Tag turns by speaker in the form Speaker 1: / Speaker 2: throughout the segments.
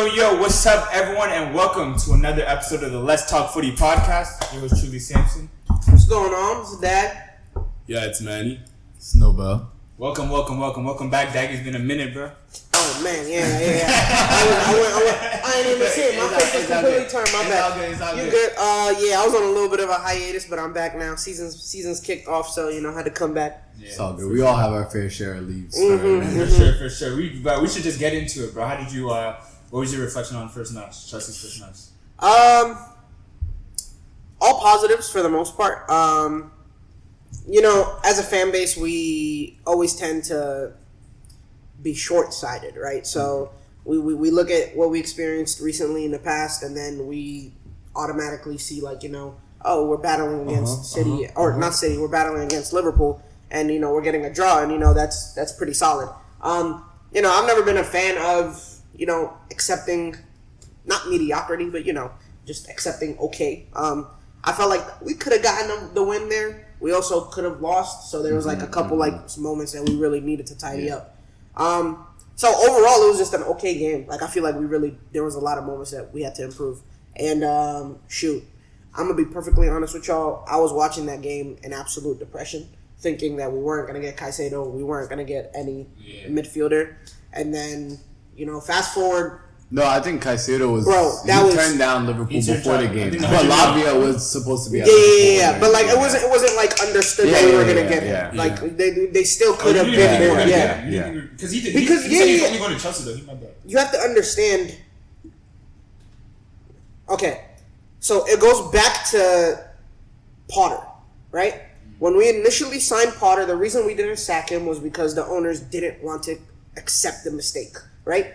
Speaker 1: Yo, what's up, everyone, and welcome to another episode of the Let's Talk Footy podcast. Yours truly, Samson.
Speaker 2: What's going on? It's Dad.
Speaker 3: Yeah, it's Manny.
Speaker 4: Snowball.
Speaker 1: Welcome back, Dag. It's been a minute, bro.
Speaker 2: Oh, man, yeah. I ain't even see it. My face was completely turned. My bad.
Speaker 1: It's all
Speaker 2: You good? Yeah, I was on a little bit of a hiatus, but I'm back now. Season's kicked off, so, had to come back.
Speaker 1: Yeah,
Speaker 4: It's all good. We all have our fair share of leaves.
Speaker 1: For sure. We should just get into it, bro. How did you, what was your reflection on first match, Chelsea's first match?
Speaker 2: All positives for the most part. As a fan base, we always tend to be short-sighted, right? So we look at what we experienced recently in the past, and then we automatically see, we're battling against City, not City, we're battling against Liverpool, and, we're getting a draw, and, that's pretty solid. I've never been a fan of, accepting, not mediocrity, but, just accepting okay. I felt like we could have gotten the win there. We also could have lost, so there was a couple moments that we really needed to tidy up. So overall, it was just an okay game. I feel like there was a lot of moments that we had to improve. And I'm gonna be perfectly honest with y'all. I was watching that game in absolute depression, thinking that we weren't gonna get Caicedo, we weren't gonna get any midfielder, and then fast forward.
Speaker 4: No, I think Caicedo was.
Speaker 2: Bro,
Speaker 4: turned down Liverpool before the game, but Lavia was supposed to be.
Speaker 2: Yeah. But it wasn't understood that we were gonna get him. They still could have been more. Yeah.
Speaker 1: Because he said he's only going to Chelsea though. He might be.
Speaker 2: You have to understand. Okay, so it goes back to Potter, right? When we initially signed Potter, the reason we didn't sack him was because the owners didn't want to accept the mistake, right?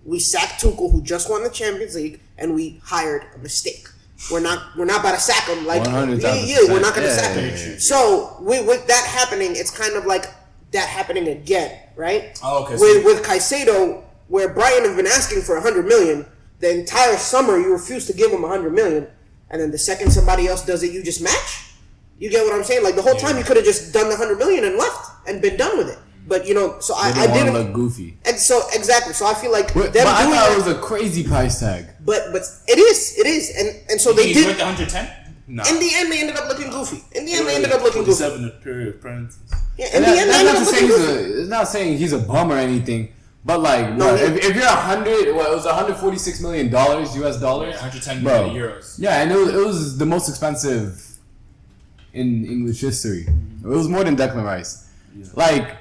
Speaker 2: We sacked Tuchel, who just won the Champions League, and we hired a mistake. We're not about to sack him. We're not going to sack him.
Speaker 4: Yeah.
Speaker 2: So with that happening, it's kind of like that happening again, right?
Speaker 1: Oh, okay.
Speaker 2: With Caicedo, where Brighton have been asking for $100 million, the entire summer you refuse to give him $100 million, and then the second somebody else does it, you just match. You get what I'm saying? The whole time you could have just done the $100 million and left and been done with it. But so I didn't
Speaker 4: look goofy.
Speaker 2: And so exactly. So I feel like
Speaker 4: But I thought it was a crazy price tag.
Speaker 2: But it is, and so they did.
Speaker 1: Worth 110.
Speaker 3: No.
Speaker 2: In the end, they ended up looking goofy. Yeah,
Speaker 3: 47 period apprentices.
Speaker 2: Yeah, in the end, they ended up looking goofy.
Speaker 4: It's not saying he's a bum or anything, but if you're 100, it was $146 million US dollars,
Speaker 1: 110 million euros.
Speaker 4: Yeah, and it was the most expensive in English history. It was more than Declan Rice. Yeah.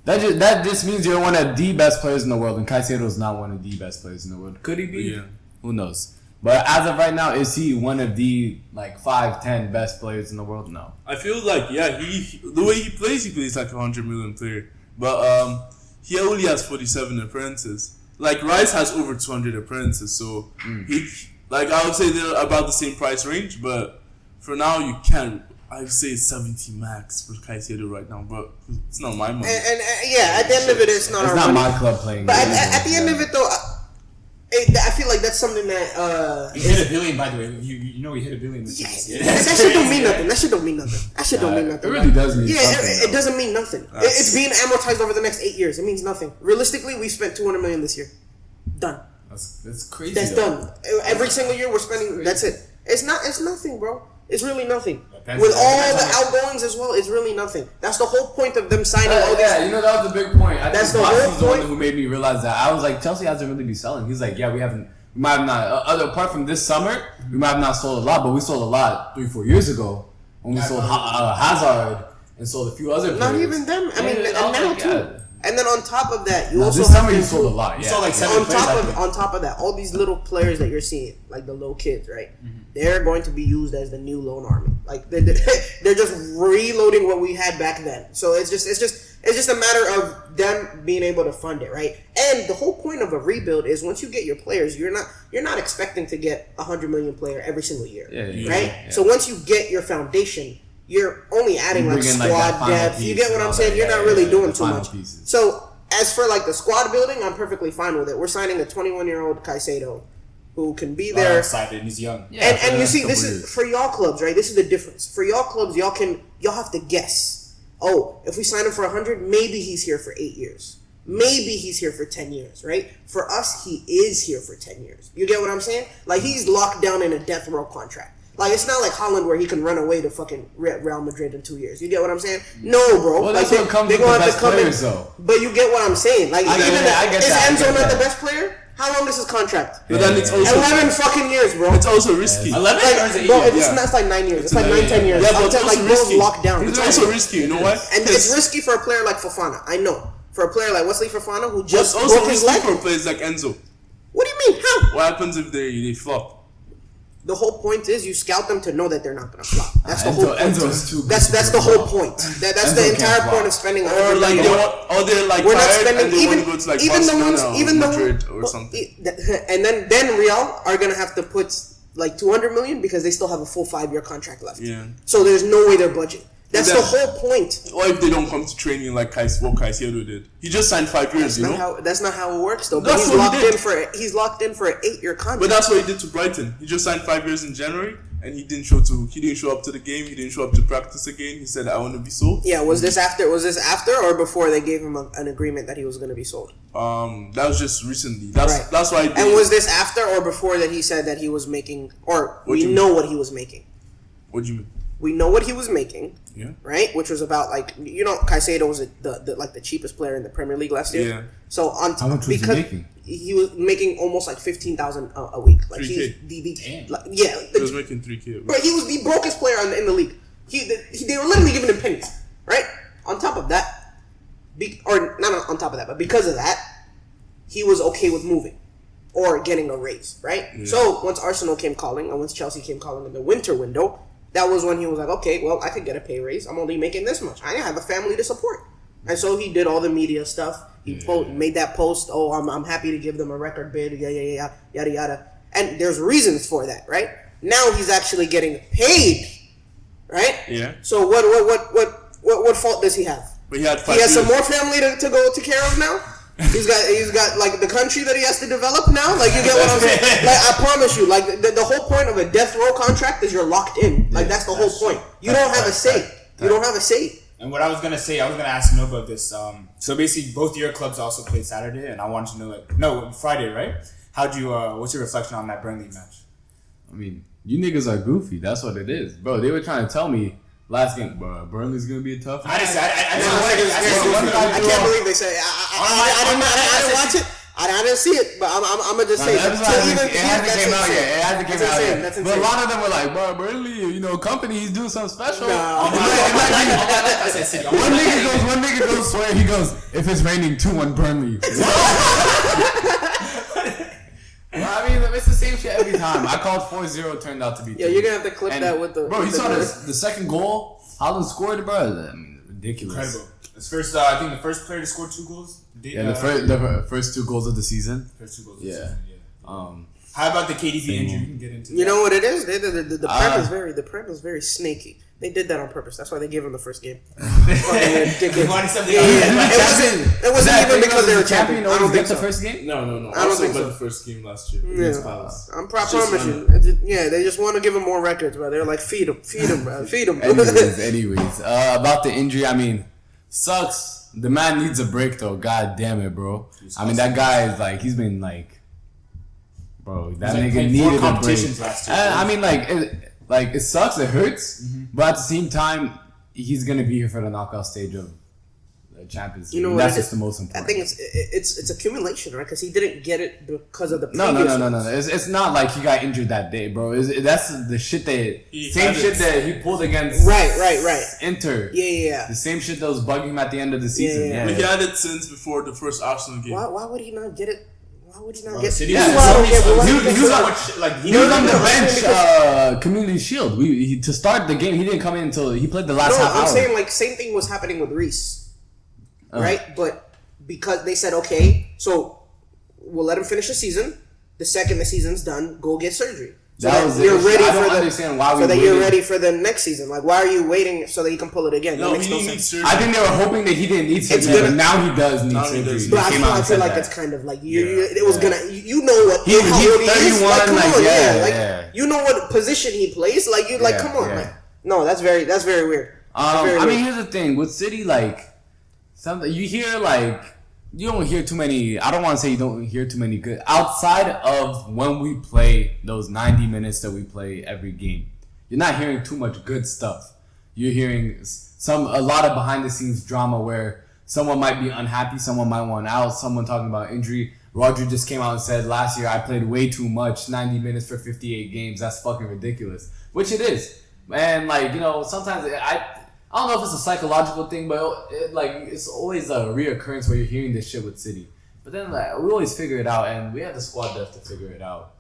Speaker 4: That just means you're one of the best players in the world, and Caicedo is not one of the best players in the world. Could he be?
Speaker 3: Yeah.
Speaker 4: Who knows? But as of right now, is he one of the 5-10 best players in the world? No.
Speaker 3: I feel the way he plays like a 100 million player. But he only has 47 apprentices. Rice has over 200 apprentices, so I would say they're about the same price range. But for now, you can't. I would say 70 max for Caicedo right now, but it's not my money.
Speaker 2: And at the end of it, it's not our
Speaker 4: money.
Speaker 2: money.
Speaker 4: My club playing.
Speaker 2: But at the end of it, though, I feel like that's something that
Speaker 1: he hit $1 billion, by the way. You know he hit $1 billion.
Speaker 2: Yes. That shit don't mean nothing. That shit don't mean nothing.
Speaker 4: It really does mean something.
Speaker 2: It doesn't mean nothing. It's being amortized over the next 8 years. It means nothing. Realistically, we spent $200 million this year. Done.
Speaker 4: That's crazy.
Speaker 2: That's done. Every single year we're spending. That's it. It's nothing, bro. It's really nothing. With all the outgoings as well, it's really nothing. That's the whole point of them signing all these.
Speaker 4: Yeah, that was the big point.
Speaker 2: That's the whole point.
Speaker 4: The one who made me realize that. I was like, Chelsea hasn't really been selling. He's like, yeah, we might have not. Apart from this summer, we might have not sold a lot, but we sold a lot 3-4 years ago when we sold Hazard and sold a few other players.
Speaker 2: Not even them. I mean, and now too. And then on top of that, you also
Speaker 4: this summer you sold a lot.
Speaker 1: You sold 7 players.
Speaker 2: On top of that, all these little players that you're seeing, the little kids, right? Mm-hmm. They're going to be used as the new loan army. They're just reloading what we had back then. So it's just a matter of them being able to fund it, right? And the whole point of a rebuild is once you get your players, you're not expecting to get a $100 million player every single year, right? Yeah. So once you get your foundation, you're only adding squad depth. You get what I'm saying? You're not really doing too much. Pieces. So as for the squad building, I'm perfectly fine with it. We're signing a 21-year-old Caicedo who can be there.
Speaker 1: Excited, he's young.
Speaker 2: Yeah, and you see, this is for y'all clubs, right? This is the difference. For y'all clubs, y'all have to guess. Oh, if we sign him for 100, maybe he's here for 8 years. Maybe he's here for 10 years, right? For us, he is here for 10 years. You get what I'm saying? Like, he's locked down in a death row contract. Like, it's not like Haaland where he can run away to fucking Real Madrid in 2 years. You get what I'm saying? No, bro.
Speaker 4: Well,
Speaker 2: like,
Speaker 4: that's what comes with the best players, though.
Speaker 2: But you get what I'm saying. Like,
Speaker 4: I get
Speaker 2: is
Speaker 4: that.
Speaker 2: Enzo not the best player? How long is his contract?
Speaker 3: But then it's also
Speaker 2: 11 fucking years, bro.
Speaker 3: it's also risky.
Speaker 1: 11
Speaker 2: Like,
Speaker 1: or is it
Speaker 2: bro,
Speaker 1: 8
Speaker 2: it's not like 9 years. It's like 9-10 years.
Speaker 3: Yeah, but
Speaker 2: I'm
Speaker 3: it's
Speaker 2: telling,
Speaker 3: also
Speaker 2: like, bro's
Speaker 3: risky.
Speaker 2: locked down.
Speaker 3: It's also risky. You know what?
Speaker 2: And it's risky for a player like Fofana. I know. For a player like Wesley Fofana, who
Speaker 3: It's
Speaker 2: just
Speaker 3: also
Speaker 2: broke his
Speaker 3: risky
Speaker 2: leg.
Speaker 3: for players like Enzo.
Speaker 2: What do you mean? How?
Speaker 3: What happens if they flop?
Speaker 2: The whole point is you scout them to know that they're not going to flop. That's the
Speaker 4: Enzo-
Speaker 2: whole point.
Speaker 4: Enzo's too good
Speaker 2: That's
Speaker 4: to
Speaker 2: the whole
Speaker 4: flop.
Speaker 2: point. That's
Speaker 4: Enzo
Speaker 2: the
Speaker 4: can't
Speaker 2: entire
Speaker 4: flop.
Speaker 2: point of spending
Speaker 3: Or
Speaker 2: $100
Speaker 3: like
Speaker 2: million.
Speaker 3: they're like
Speaker 2: We're not
Speaker 3: tired
Speaker 2: spending
Speaker 3: and they want to go to like Barcelona or Madrid or something.
Speaker 2: And then Real are going to have to put like 200 million because they still have a full 5-year contract left.
Speaker 3: Yeah.
Speaker 2: So there's no way they're budging. That's
Speaker 3: Then-
Speaker 2: the whole point.
Speaker 3: Or if they don't come to training like what Caicedo did. He just signed 5 years,
Speaker 2: That's not how it works though. But
Speaker 3: That's
Speaker 2: he's
Speaker 3: what he
Speaker 2: locked
Speaker 3: did.
Speaker 2: in for an 8-year contract.
Speaker 3: But that's what he did to Brighton. He just signed 5 years in January, and he didn't show up to the game. He didn't show up to practice again. He said, "I want to be sold."
Speaker 2: Yeah, was this after or before they gave him an agreement that he was going to be sold?
Speaker 3: That was just recently. That's why.
Speaker 2: And was this after or before that he said that he was making, or we know what he was making?
Speaker 3: What do you mean?
Speaker 2: We know what he was making,
Speaker 3: Yeah.
Speaker 2: right? Which was about Caicedo was the cheapest player in the Premier League last year.
Speaker 3: Yeah.
Speaker 2: So
Speaker 4: How much was he making?
Speaker 2: He was making almost like 15,000 a week. Like
Speaker 3: 3K.
Speaker 2: he's
Speaker 1: Damn.
Speaker 3: He was making 3K.
Speaker 2: But he was the brokest player in the league. They were literally giving him pennies, right? On top of that, not on top of that, but because of that, he was okay with moving or getting a raise, right?
Speaker 3: Yeah.
Speaker 2: So once Arsenal came calling and once Chelsea came calling in the winter window, that was when he was like, okay, well, I could get a pay raise. I'm only making this much. I have a family to support. And so he did all the media stuff. He made that post, oh, I'm happy to give them a record bid, yada, yada. And there's reasons for that, right? Now he's actually getting paid, right?
Speaker 3: Yeah.
Speaker 2: So what fault does he have?
Speaker 3: But he had 5
Speaker 2: He has
Speaker 3: years.
Speaker 2: some more family to go take care of now. He's got like the country that he has to develop now. Like, you get what I'm saying? Like, I promise you, like the whole point of a death row contract is you're locked in. Like, that's the whole point. You don't have a say. You don't have a say.
Speaker 1: And what I was gonna say, I was gonna ask Noah about this. So basically, both your clubs also played Saturday, and I wanted to know, Friday, right? How'd you? What's your reflection on that Burnley match?
Speaker 4: I mean, you niggas are goofy. That's what it is, bro. They were trying to tell me last game, bro, Burnley's gonna be a tough.
Speaker 1: I
Speaker 4: match.
Speaker 2: I can't believe they say. I didn't watch it. I didn't see it, but I'm gonna just say
Speaker 4: It hasn't came out yet. It hasn't came out yet.
Speaker 2: That's
Speaker 4: But
Speaker 2: insane.
Speaker 4: a lot of them were like, bro, Burnley, company, he's doing something special.
Speaker 2: Nah.
Speaker 4: One nigga goes, swear, he goes, if it's raining 2-1 Burnley. Well, I mean, it's the same shit every time. I called 4-0, turned out to be 3.
Speaker 2: Yeah, you're gonna have to clip that with the.
Speaker 4: Bro, you
Speaker 2: with
Speaker 4: saw
Speaker 2: the-
Speaker 4: the second goal? Haaland scored, bro. I mean, ridiculous.
Speaker 1: Incredible. It's first. I think the first player to score 2 goals.
Speaker 4: Yeah, the first 2 goals of the season.
Speaker 1: First 2 goals.
Speaker 4: Yeah.
Speaker 1: Of the season, yeah. How about the KDB injury? We can get into.
Speaker 2: You know what it is? The Prem is very snaky. They did that on purpose. That's why they gave him the first game. Fucking ridiculous.
Speaker 1: They wanted something
Speaker 2: Yeah,
Speaker 1: else.
Speaker 2: It wasn't even because they were champion. I don't think
Speaker 4: the
Speaker 2: so.
Speaker 4: first game.
Speaker 3: No.
Speaker 2: I don't think
Speaker 3: about
Speaker 2: so.
Speaker 3: the first game last year.
Speaker 2: Yeah.
Speaker 3: against Palace.
Speaker 2: I
Speaker 3: Just
Speaker 2: promise you. Yeah, they just want to give him more records, bro. They're like, feed him, bro. Feed him.
Speaker 4: Anyways, about the injury, I mean, sucks. The man needs a break, though. God damn it, bro. I mean, that guy is like, he's been like, bro, that
Speaker 1: He's, like,
Speaker 4: nigga
Speaker 1: playing 4
Speaker 4: needed a break.
Speaker 1: competitions last year,
Speaker 4: I mean, it sucks, it hurts, but at the same time, he's gonna be here for the knockout stage of the Champions League.
Speaker 2: You know what
Speaker 4: That's
Speaker 2: it
Speaker 4: just
Speaker 2: is?
Speaker 4: the most
Speaker 2: I
Speaker 4: important.
Speaker 2: think it's accumulation, right? Because he didn't get it because of the
Speaker 4: No.
Speaker 2: previous ones.
Speaker 4: It's not like he got injured that day, bro. That's the shit
Speaker 3: He
Speaker 4: same
Speaker 3: had
Speaker 4: shit
Speaker 3: it.
Speaker 4: that he pulled against
Speaker 2: Right.
Speaker 4: Inter.
Speaker 2: Yeah.
Speaker 4: The same shit that was bugging him at the end of the season.
Speaker 2: Yeah.
Speaker 3: But he had it since before the first Arsenal game.
Speaker 2: Why would he not get it? Why would he not
Speaker 1: Bro,
Speaker 2: get
Speaker 1: City
Speaker 2: This is
Speaker 1: was
Speaker 2: why I don't
Speaker 1: so
Speaker 2: get- why
Speaker 1: many-
Speaker 2: do you
Speaker 4: he was
Speaker 2: think
Speaker 4: on-
Speaker 2: so?
Speaker 4: He was on the
Speaker 2: no,
Speaker 4: bench, Community Shield. To start the game, he didn't come in until he played the last
Speaker 2: No,
Speaker 4: half
Speaker 2: I'm
Speaker 4: hour.
Speaker 2: saying like same thing was happening with Reese, right? But because they said, okay, so we'll let him finish the season. The second the season's done, go get surgery. So
Speaker 4: That
Speaker 2: that
Speaker 4: was the
Speaker 2: you're
Speaker 4: issue.
Speaker 2: ready
Speaker 4: I don't
Speaker 2: for
Speaker 4: understand why we
Speaker 2: so that you're
Speaker 4: waited.
Speaker 2: ready for the next season. Like, why are you waiting so that you can pull it again?
Speaker 3: No,
Speaker 2: that makes
Speaker 3: he
Speaker 2: no
Speaker 3: didn't need
Speaker 2: sense.
Speaker 3: surgery.
Speaker 4: I think they were hoping that he didn't need surgery,
Speaker 2: gonna-
Speaker 4: but now he does need
Speaker 3: Now he
Speaker 4: surgery.
Speaker 3: does.
Speaker 4: He
Speaker 2: But I
Speaker 4: came
Speaker 2: feel,
Speaker 4: out
Speaker 2: I
Speaker 4: and
Speaker 2: feel
Speaker 4: said
Speaker 2: like
Speaker 4: that.
Speaker 2: it's kind of like it was gonna. You know what?
Speaker 4: He's
Speaker 2: how old he is.
Speaker 4: 31,
Speaker 2: Like, come
Speaker 4: like,
Speaker 2: on,
Speaker 4: yeah,
Speaker 2: like
Speaker 4: yeah.
Speaker 2: you know what position he plays. Like you, like
Speaker 4: Yeah,
Speaker 2: come on,
Speaker 4: yeah.
Speaker 2: like no, that's very weird. That's very
Speaker 4: I mean,
Speaker 2: weird.
Speaker 4: here's the thing with City, like something you hear like you don't hear too many. I don't want to say you don't hear too many good outside of when we play those 90 minutes that we play every game. You're not hearing too much good stuff. You're hearing a lot of behind the scenes drama where someone might be unhappy, someone might want out, someone talking about injury. Roger just came out and said last year I played way too much, 90 minutes for 58 games. That's fucking ridiculous, which it is. And like, sometimes I don't know if it's a psychological thing, but it's always a reoccurrence where you're hearing this shit with City. But then we always figure it out, and we have the squad depth to figure it out.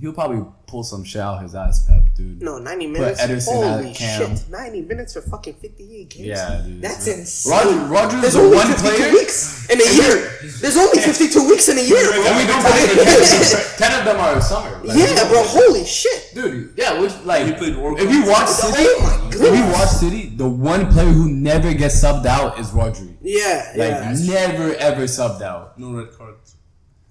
Speaker 4: He'll probably pull some shit out his ass, Pep, dude.
Speaker 2: No, 90 minutes. Holy shit. 90 minutes for fucking 58 games.
Speaker 4: Yeah, dude.
Speaker 2: That's insane.
Speaker 4: Roger's the one player.
Speaker 2: Weeks in a year. There's only 52 weeks in a year, bro.
Speaker 4: And we don't play 10 of them are summer.
Speaker 2: Yeah, bro. Holy shit.
Speaker 4: Dude, yeah,
Speaker 3: He played World
Speaker 4: if
Speaker 3: Cup.
Speaker 4: you watch City, if you watch City, the one player who never gets subbed out is Rodri.
Speaker 2: Yeah,
Speaker 4: Never ever subbed out.
Speaker 3: No red cards.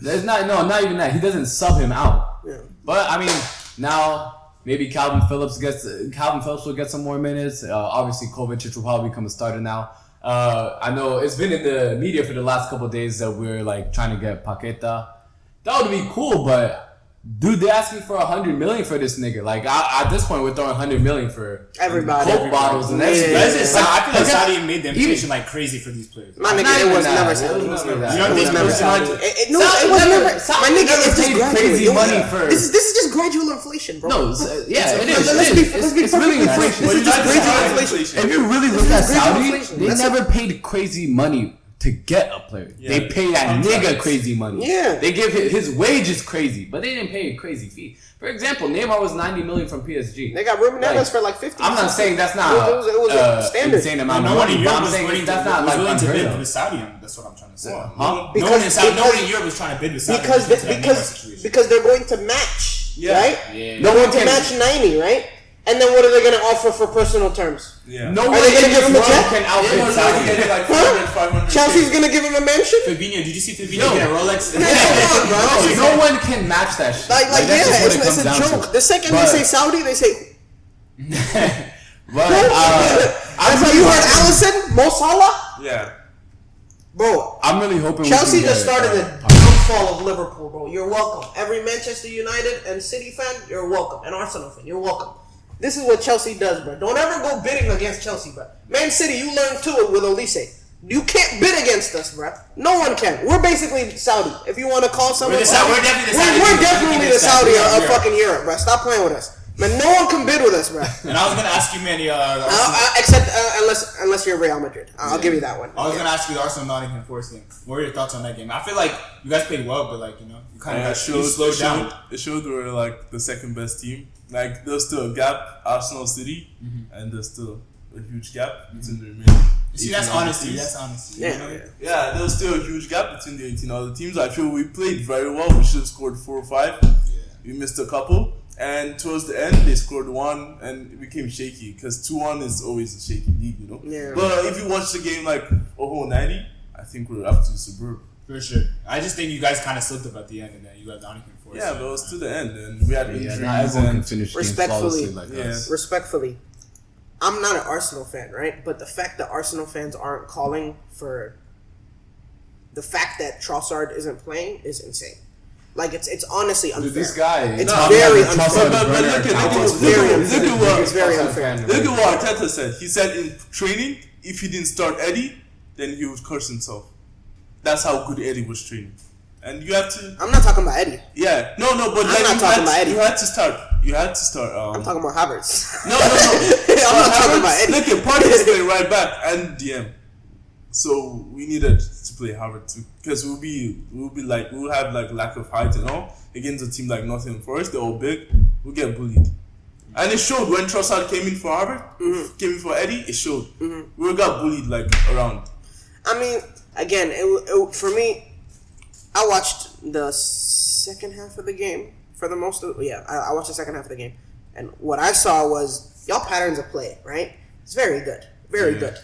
Speaker 4: There's not even that. He doesn't sub him out.
Speaker 2: Yeah.
Speaker 4: But I mean, now maybe Calvin Phillips will get some more minutes. Obviously, Kovacic will probably become a starter now. I know it's been in the media for the last couple of days that we're like trying to get Paqueta. That would be cool, but dude, they're asking for $100 million for this nigga. Like at this point, we're throwing $100 million for
Speaker 2: everybody.
Speaker 4: Coke bottles and that's
Speaker 1: I feel like Saudi made the inflation like crazy for these players.
Speaker 2: My nigga, it was never Saudi.
Speaker 1: You don't think
Speaker 2: never Saudi? It was never. My nigga, it's just gradual.
Speaker 4: Money for
Speaker 2: This is just gradual inflation, bro.
Speaker 4: No, yeah, it is.
Speaker 2: Let's be
Speaker 4: It's really inflation.
Speaker 2: This is just gradual inflation.
Speaker 4: If you really look at Saudi,
Speaker 2: inflation.
Speaker 4: they never paid crazy money to get a player.
Speaker 3: Yeah.
Speaker 4: They pay that nigga crazy money.
Speaker 2: Yeah.
Speaker 4: They give his wages crazy, but they didn't pay a crazy fee. For example, Neymar was $90 million from PSG.
Speaker 2: They got Ruben Neves for like 50.
Speaker 4: I'm not saying that's not
Speaker 2: it was a standard.
Speaker 4: insane amount of
Speaker 1: No one in
Speaker 4: money, but
Speaker 1: Europe
Speaker 4: I'm
Speaker 1: was
Speaker 4: saying
Speaker 1: willing
Speaker 4: that's not like
Speaker 1: to
Speaker 4: unheard
Speaker 1: bid
Speaker 4: of.
Speaker 1: with Saudi. That's what I'm trying to say.
Speaker 4: Huh?
Speaker 1: No one in Europe was trying to bid with Saudi.
Speaker 2: Because they're going to match, right?
Speaker 4: Yeah.
Speaker 2: They're going to match 90, right? And then what are they going to offer for personal terms?
Speaker 3: Yeah.
Speaker 4: No one
Speaker 2: Are they going to give him a check?
Speaker 4: can outbid Saudi.
Speaker 3: Like
Speaker 2: Huh?
Speaker 3: 500.
Speaker 2: Chelsea's going to give him a mansion?
Speaker 1: Fabinho, did you see Fabinho get a Rolex?
Speaker 2: Come on, bro.
Speaker 4: No one can match that shit.
Speaker 2: Like
Speaker 4: that's just what it
Speaker 2: it's
Speaker 4: comes
Speaker 2: a
Speaker 4: down
Speaker 2: joke.
Speaker 4: to.
Speaker 2: The second
Speaker 4: But-
Speaker 2: they say Saudi, they say...
Speaker 4: But
Speaker 2: That's how you heard Allison, Mo Salah?
Speaker 3: Yeah.
Speaker 2: Bro,
Speaker 4: I'm really hoping
Speaker 2: Chelsea
Speaker 4: we can
Speaker 2: just
Speaker 4: get,
Speaker 2: started the downfall of Liverpool, bro. You're welcome. Every Manchester United and City fan, you're welcome. And Arsenal fan, you're welcome. This is what Chelsea does, bro. Don't ever go bidding against Chelsea, bro. Man City, you learned to it with Olise. You can't bid against us, bro. No one can. We're basically Saudi. If you want to call someone,
Speaker 1: We're definitely the Saudi.
Speaker 2: We're definitely the Saudi of
Speaker 1: Europe.
Speaker 2: fucking Europe, bro. Stop playing with us. Man, no one can bid with us, bro.
Speaker 1: And I was gonna ask you, Manny.
Speaker 2: Except unless you're Real Madrid. I'll give you that one.
Speaker 1: I was gonna ask you the Arsenal Nottingham Forest game. What were your thoughts on that game? I feel like you guys played well, but like you kind of slowed down.
Speaker 3: It showed we were like the second best team. Like there's still a gap, Arsenal City, and there's still a huge gap between the remaining.
Speaker 1: See, that's honesty. That's honesty.
Speaker 2: Yeah.
Speaker 3: There's still a huge gap between the 18 other teams. I feel we played very well. We should have scored 4 or 5.
Speaker 1: Yeah.
Speaker 3: We missed a couple. And towards the end, they scored 1 and it became shaky because 2-1 is always a shaky lead,
Speaker 2: Yeah.
Speaker 3: But if you watch the game like a whole 90, I think we're up to superb.
Speaker 1: For sure. I just think you guys kind of slipped up at the end, and then you got Nottingham Forest.
Speaker 3: Yeah, but it was to the end, and we had injuries.
Speaker 4: not everyone can
Speaker 3: and
Speaker 4: finish games
Speaker 2: Respectfully.
Speaker 4: flawlessly like us.
Speaker 2: Respectfully, I'm not an Arsenal fan, right? But the fact that Arsenal fans aren't calling for the fact that Trossard isn't playing is insane. Like it's honestly unfair.
Speaker 4: Dude, this guy,
Speaker 2: It's very
Speaker 4: unfair.
Speaker 2: unfair.
Speaker 3: But look
Speaker 2: It's very unfair.
Speaker 3: Look at what Arteta said. He said in training, if he didn't start Eddie, then he would curse himself. That's how good Eddie was training. And you have to...
Speaker 2: I'm not talking about Eddie.
Speaker 3: Yeah. No, but
Speaker 2: I'm not talking about Eddie.
Speaker 3: You had to start.
Speaker 2: I'm talking about Havertz.
Speaker 3: No.
Speaker 2: I'm not talking about Eddie.
Speaker 3: Look at Partey is playing right back and DM. So we needed to play Havertz because we'll have like lack of height and all against a team like Nottingham Forest. They're all big. We'll get bullied. And it showed when Trossard came in for Havertz, came in for Eddie. It showed. We got bullied like around.
Speaker 2: I mean, again, for me, I watched the second half of the game for the most of I watched the second half of the game, and what I saw was y'all patterns of play, right? It's very good, very good.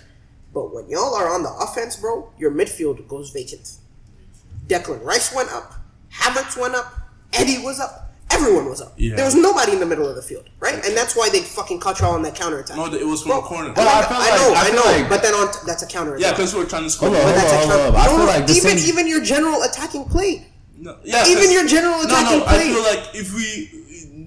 Speaker 2: But when y'all are on the offense, bro, your midfield goes vacant. Declan Rice went up, Havertz went up, Eddie was up. everyone was up.
Speaker 3: Yeah.
Speaker 2: There was nobody in the middle of the field, right? And that's why they fucking caught y'all on that counterattack.
Speaker 3: No, it was from the corner.
Speaker 4: Well, I feel like
Speaker 2: but then that's a counterattack.
Speaker 3: Yeah, because we're trying to score.
Speaker 4: Hold on,
Speaker 2: But that's a
Speaker 4: hold
Speaker 2: counter.
Speaker 4: on. I feel like the
Speaker 2: even
Speaker 4: same-
Speaker 2: even your general attacking play.
Speaker 3: No, yeah,
Speaker 2: Even your general attacking
Speaker 3: I
Speaker 2: play.
Speaker 3: feel like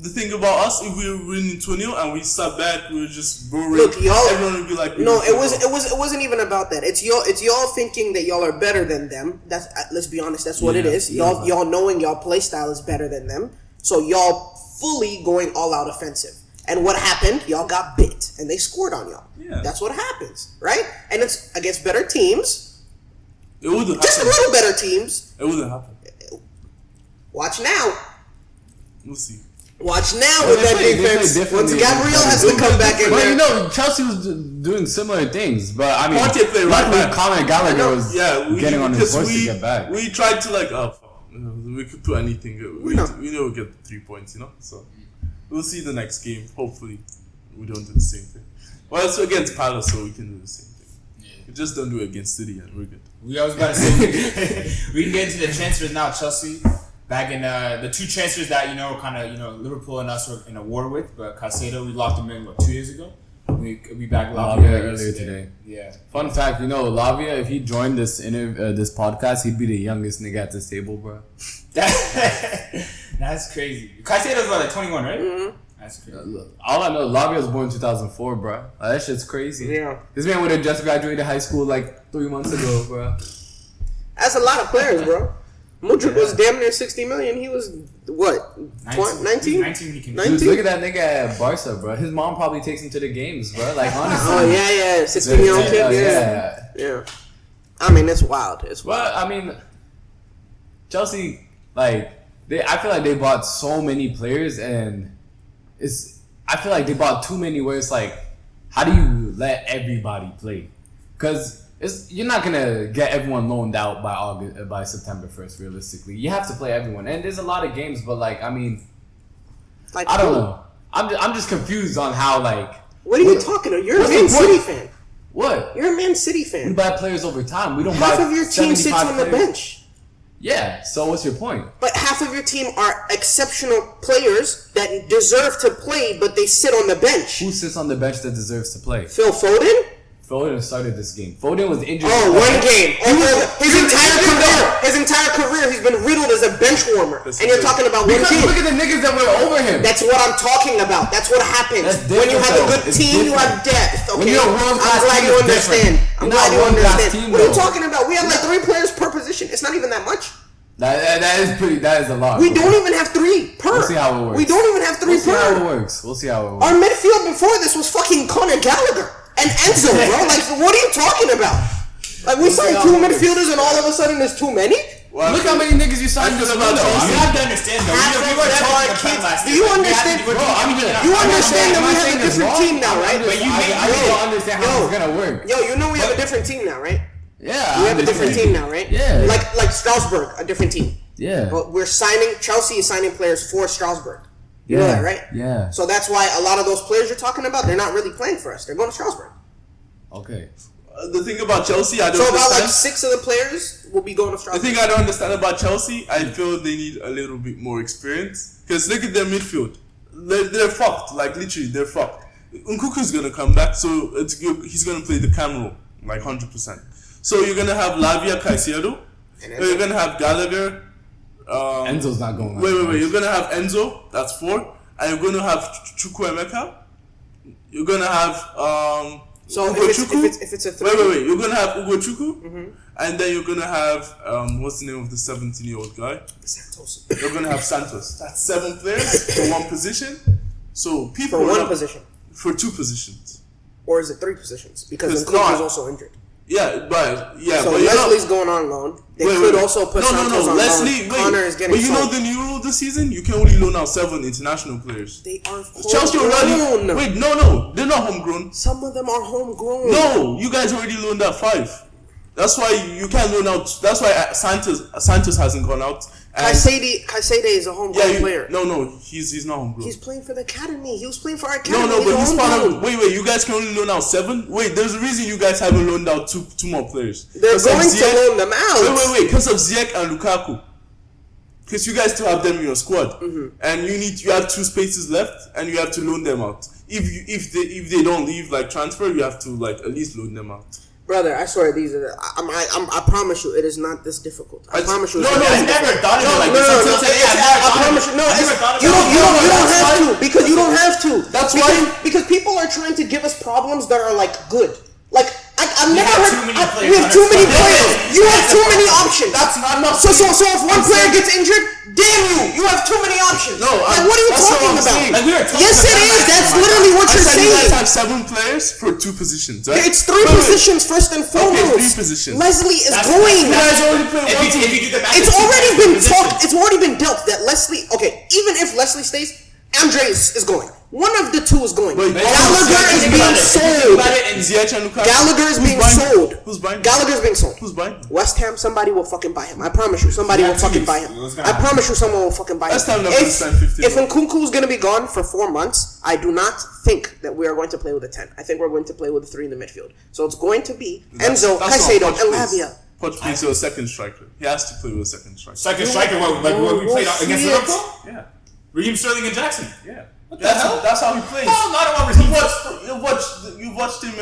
Speaker 3: the thing about us, if we were winning 2-0 and we sat back, we were just boring.
Speaker 2: Look, y'all.
Speaker 3: Everyone would be like,
Speaker 2: No, it wasn't even about that. It's y'all thinking that y'all are better than them. That's let's be honest. That's what it is. Y'all knowing y'all play style is better than them. So y'all fully going all out offensive. And what happened? Y'all got bit and they scored on y'all.
Speaker 3: Yeah.
Speaker 2: That's what happens, right? And it's against better teams.
Speaker 3: It wouldn't
Speaker 2: Just a
Speaker 3: happen.
Speaker 2: little better teams.
Speaker 3: It wouldn't happen.
Speaker 2: Watch now.
Speaker 3: We'll see.
Speaker 2: Watch now with that
Speaker 4: they play
Speaker 2: defense.
Speaker 4: differently.
Speaker 2: Once Gabriel has to come back in
Speaker 4: Well,
Speaker 2: there.
Speaker 4: you know, Chelsea was doing similar things, but I mean,
Speaker 3: Partey played right
Speaker 4: luckily
Speaker 3: back.
Speaker 4: Conor Gallagher was getting on his
Speaker 3: because
Speaker 4: horse to get back.
Speaker 3: we tried to like, we could put anything. We know we'll get 3 points, So we'll see the next game. Hopefully, we don't do the same thing. Well, it's against Palace, so we can do the same thing.
Speaker 1: Yeah.
Speaker 3: We just don't do it against City, and we're good.
Speaker 1: We always about to say we can get into the transfers now. Chelsea back in the two transfers that Liverpool and us were in a war with, but Caicedo we locked him in 2 years ago. We back
Speaker 4: Lavia earlier today.
Speaker 1: Yeah.
Speaker 4: Fun fact, Lavia, if he joined this this podcast, he'd be the youngest nigga at this table, bro.
Speaker 1: That's crazy. Caicedo's like 21, right?
Speaker 2: Mm-hmm.
Speaker 1: That's crazy.
Speaker 4: All I know, Lavia was born in 2004, bro. Like, that shit's crazy.
Speaker 2: Yeah.
Speaker 4: This man would have just graduated high school like 3 months ago, bro.
Speaker 2: That's a lot of players, bro. Mudryk was damn near 60 million. He was, what, 19?
Speaker 1: 19 when he came.
Speaker 2: 19?
Speaker 4: Dude, look at that nigga at Barca, bro. His mom probably takes him to the games, bro. Like, honestly.
Speaker 2: Oh, yeah. 16-year-old kid, yeah. I mean, it's wild. It's wild.
Speaker 4: Well, I mean, Chelsea, like, I feel like they bought so many players, and I feel like they bought too many where it's like, how do you let everybody play? Because you're not gonna get everyone loaned out by September 1st. Realistically, you have to play everyone, and there's a lot of games. But like, I mean,
Speaker 2: Like,
Speaker 4: I don't know. I'm just confused on how like.
Speaker 2: What are you talking about? You're a
Speaker 4: what's
Speaker 2: Man
Speaker 4: the
Speaker 2: City
Speaker 4: point?
Speaker 2: fan.
Speaker 4: What?
Speaker 2: You're a Man City
Speaker 4: We
Speaker 2: fan.
Speaker 4: buy players over time. We don't
Speaker 2: Half
Speaker 4: buy
Speaker 2: of your team sits
Speaker 4: 75
Speaker 2: on the
Speaker 4: players.
Speaker 2: bench.
Speaker 4: Yeah. So what's your point?
Speaker 2: But half of your team are exceptional players that deserve to play, but they sit on the bench.
Speaker 4: Who sits on the bench that deserves to play?
Speaker 2: Phil Foden?
Speaker 4: Foden started this game. Foden was injured.
Speaker 2: Oh, one game. His entire career, he's been riddled as a bench warmer. And you're talking about one
Speaker 4: Because
Speaker 2: game.
Speaker 4: look at the niggas that were over him.
Speaker 2: That's what I'm talking about. That's what happens.
Speaker 4: That's
Speaker 2: When you
Speaker 4: different,
Speaker 2: have a
Speaker 4: though.
Speaker 2: good
Speaker 4: It's
Speaker 2: team, you have
Speaker 4: different.
Speaker 2: depth. Okay?
Speaker 4: When you're a world-class
Speaker 2: I'm glad
Speaker 4: team,
Speaker 2: you
Speaker 4: it's
Speaker 2: understand.
Speaker 4: different.
Speaker 2: I'm
Speaker 4: You're
Speaker 2: glad
Speaker 4: not
Speaker 2: you
Speaker 4: a world-class
Speaker 2: understand.
Speaker 4: team,
Speaker 2: What are you
Speaker 4: though.
Speaker 2: talking about? We have like 3 players per position. It's not even that much.
Speaker 4: That is a lot.
Speaker 2: We
Speaker 4: bro.
Speaker 2: don't even have 3 per.
Speaker 4: We'll see how it works.
Speaker 2: We don't even have 3
Speaker 4: We'll see how it
Speaker 2: per.
Speaker 4: works. We'll see how it works.
Speaker 2: Our midfield before this was fucking Conor Gallagher and Enzo, bro. Like, what are you talking about? Like, we signed
Speaker 4: how
Speaker 2: 2
Speaker 4: it works.
Speaker 2: midfielders and all of a sudden there's too many?
Speaker 3: Well,
Speaker 4: Look how many niggas you signed this
Speaker 3: about
Speaker 4: window.
Speaker 1: You
Speaker 3: Chelsea.
Speaker 1: have to understand though.
Speaker 2: Half
Speaker 1: We
Speaker 2: of
Speaker 1: were
Speaker 2: them
Speaker 1: talking
Speaker 2: are
Speaker 1: about
Speaker 2: kids.
Speaker 1: last
Speaker 2: Do
Speaker 1: year.
Speaker 2: you
Speaker 1: We had to-
Speaker 2: understand?
Speaker 1: we're
Speaker 4: Bro, I'm
Speaker 1: competing
Speaker 4: just-
Speaker 1: in
Speaker 2: You
Speaker 1: our-
Speaker 2: understand that
Speaker 4: Am
Speaker 2: we
Speaker 4: I
Speaker 2: have
Speaker 4: saying
Speaker 2: a
Speaker 4: this
Speaker 2: different
Speaker 4: wrong?
Speaker 2: team now, right?
Speaker 1: But you
Speaker 4: I don't understand how it's gonna work.
Speaker 2: Yo, you know we have a different team now, right?
Speaker 4: Yeah.
Speaker 2: We have a different team now, right?
Speaker 4: Yeah.
Speaker 2: Like Strasbourg, a different team.
Speaker 4: Yeah.
Speaker 2: Well, Chelsea is signing players for Strasbourg. You know that, right?
Speaker 4: Yeah.
Speaker 2: So that's why a lot of those players you're talking about, they're not really playing for us. They're going to Strasbourg.
Speaker 4: Okay.
Speaker 3: the thing about Chelsea, I don't
Speaker 2: So about
Speaker 3: understand.
Speaker 2: like 6 of the players will be going to
Speaker 3: The
Speaker 2: Strasbourg.
Speaker 3: thing I don't understand about Chelsea, I feel they need a little bit more experience. Because look at their midfield. They're fucked. Like, literally, they're fucked. Nkuku's going to come back, so he's going to play the cam role, like 100%. So you're going to have Lavia Caicedo. You're going to have Gallagher.
Speaker 4: Enzo's not going.
Speaker 3: Wait. You're going to have Enzo. That's 4. And you're going to have Chukwuemeka. You're going to have...
Speaker 2: So
Speaker 3: Ugo Chukwu.
Speaker 2: if it's a 3...
Speaker 3: Wait. You're gonna have Ugo Chukwu, and then you're gonna have what's the name of the 17-year-old guy?
Speaker 2: Santos.
Speaker 3: You're gonna have Santos. That's 7 players for one position. So people
Speaker 2: For
Speaker 3: are
Speaker 2: one
Speaker 3: not-
Speaker 2: position.
Speaker 3: for 2 positions.
Speaker 2: Or is it 3 positions? Because
Speaker 3: It's
Speaker 2: Nkuku
Speaker 3: not.
Speaker 2: is also injured.
Speaker 3: Yeah, but
Speaker 2: So
Speaker 3: you know-
Speaker 2: Leslie's going on loan. They
Speaker 3: Wait,
Speaker 2: could
Speaker 3: wait.
Speaker 2: also put Santos on
Speaker 3: Leslie,
Speaker 2: loan.
Speaker 3: wait.
Speaker 2: Connor is getting
Speaker 3: But you know
Speaker 2: sold.
Speaker 3: the new rule this season? You can only loan out 7 international players.
Speaker 2: They are
Speaker 3: Chelsea already.
Speaker 2: homegrown.
Speaker 3: Wait, no, they're not homegrown.
Speaker 2: Some of them are homegrown.
Speaker 3: No, you guys already loaned out 5. That's why you can't loan out. That's why Santos hasn't gone out. And
Speaker 2: Caicedo is a homegrown player.
Speaker 3: No, he's not homegrown.
Speaker 2: He's playing for the academy. He was playing for our academy.
Speaker 3: No, but he's part
Speaker 2: homegrown.
Speaker 3: of. Wait. You guys can only loan out 7. Wait, there's a reason you guys haven't loaned out two more players.
Speaker 2: They're
Speaker 3: 'Cause of
Speaker 2: going to
Speaker 3: Ziyech-
Speaker 2: loan them out.
Speaker 3: Wait. Because of Ziyech and Lukaku. because you guys still have them in your squad, and you have 2 spaces left, and you have to loan them out. If they don't leave like transfer, you have to like at least loan them out.
Speaker 2: Brother, I swear these are. I promise you, it is not this difficult. I promise you.
Speaker 1: I never thought of it like this until today.
Speaker 2: I promise you. No, you don't have to because you don't have to.
Speaker 3: That's why
Speaker 2: because people are trying to give us problems that are like good. Like I've never heard. We have
Speaker 1: too
Speaker 2: too many players. You have too many options.
Speaker 3: That's not enough.
Speaker 2: So if one player gets injured, damn you have too many options.
Speaker 3: No,
Speaker 2: like what are you talking about?
Speaker 1: Like we were talking
Speaker 2: Yes, it is. That's literally what you're saying.
Speaker 3: You guys have 7 players for 2 positions, right?
Speaker 2: It's 3 positions first and foremost.
Speaker 3: Okay, 3 positions.
Speaker 2: Leslie is going.
Speaker 3: You guys already played one team.
Speaker 2: It's already been talked. It's already been dealt that Leslie. Okay, even if Leslie stays, Andres is going. One of the 2 is going. Gallagher is being sold. Gallagher is being sold.
Speaker 3: Who's buying?
Speaker 2: Gallagher is being sold.
Speaker 3: Who's buying?
Speaker 2: West Ham. Somebody will fucking buy him. I promise you. Somebody will fucking buy him. I promise you. Someone will fucking buy him. If Nkunku is going to be gone for 4 months, I do not think that we are going to play with a 10. I think we're going to play with a 3 in the midfield. So it's going to be Enzo, Caicedo, and Lavia.
Speaker 3: Poch plays with a second striker. He has to play with a second striker.
Speaker 1: Second striker, what we played against Liverpool?
Speaker 3: Yeah.
Speaker 1: Raheem Sterling and Jackson.
Speaker 3: Yeah.
Speaker 1: What the hell?
Speaker 3: That's how he plays.
Speaker 1: Oh, not about Raheem.
Speaker 3: You watched him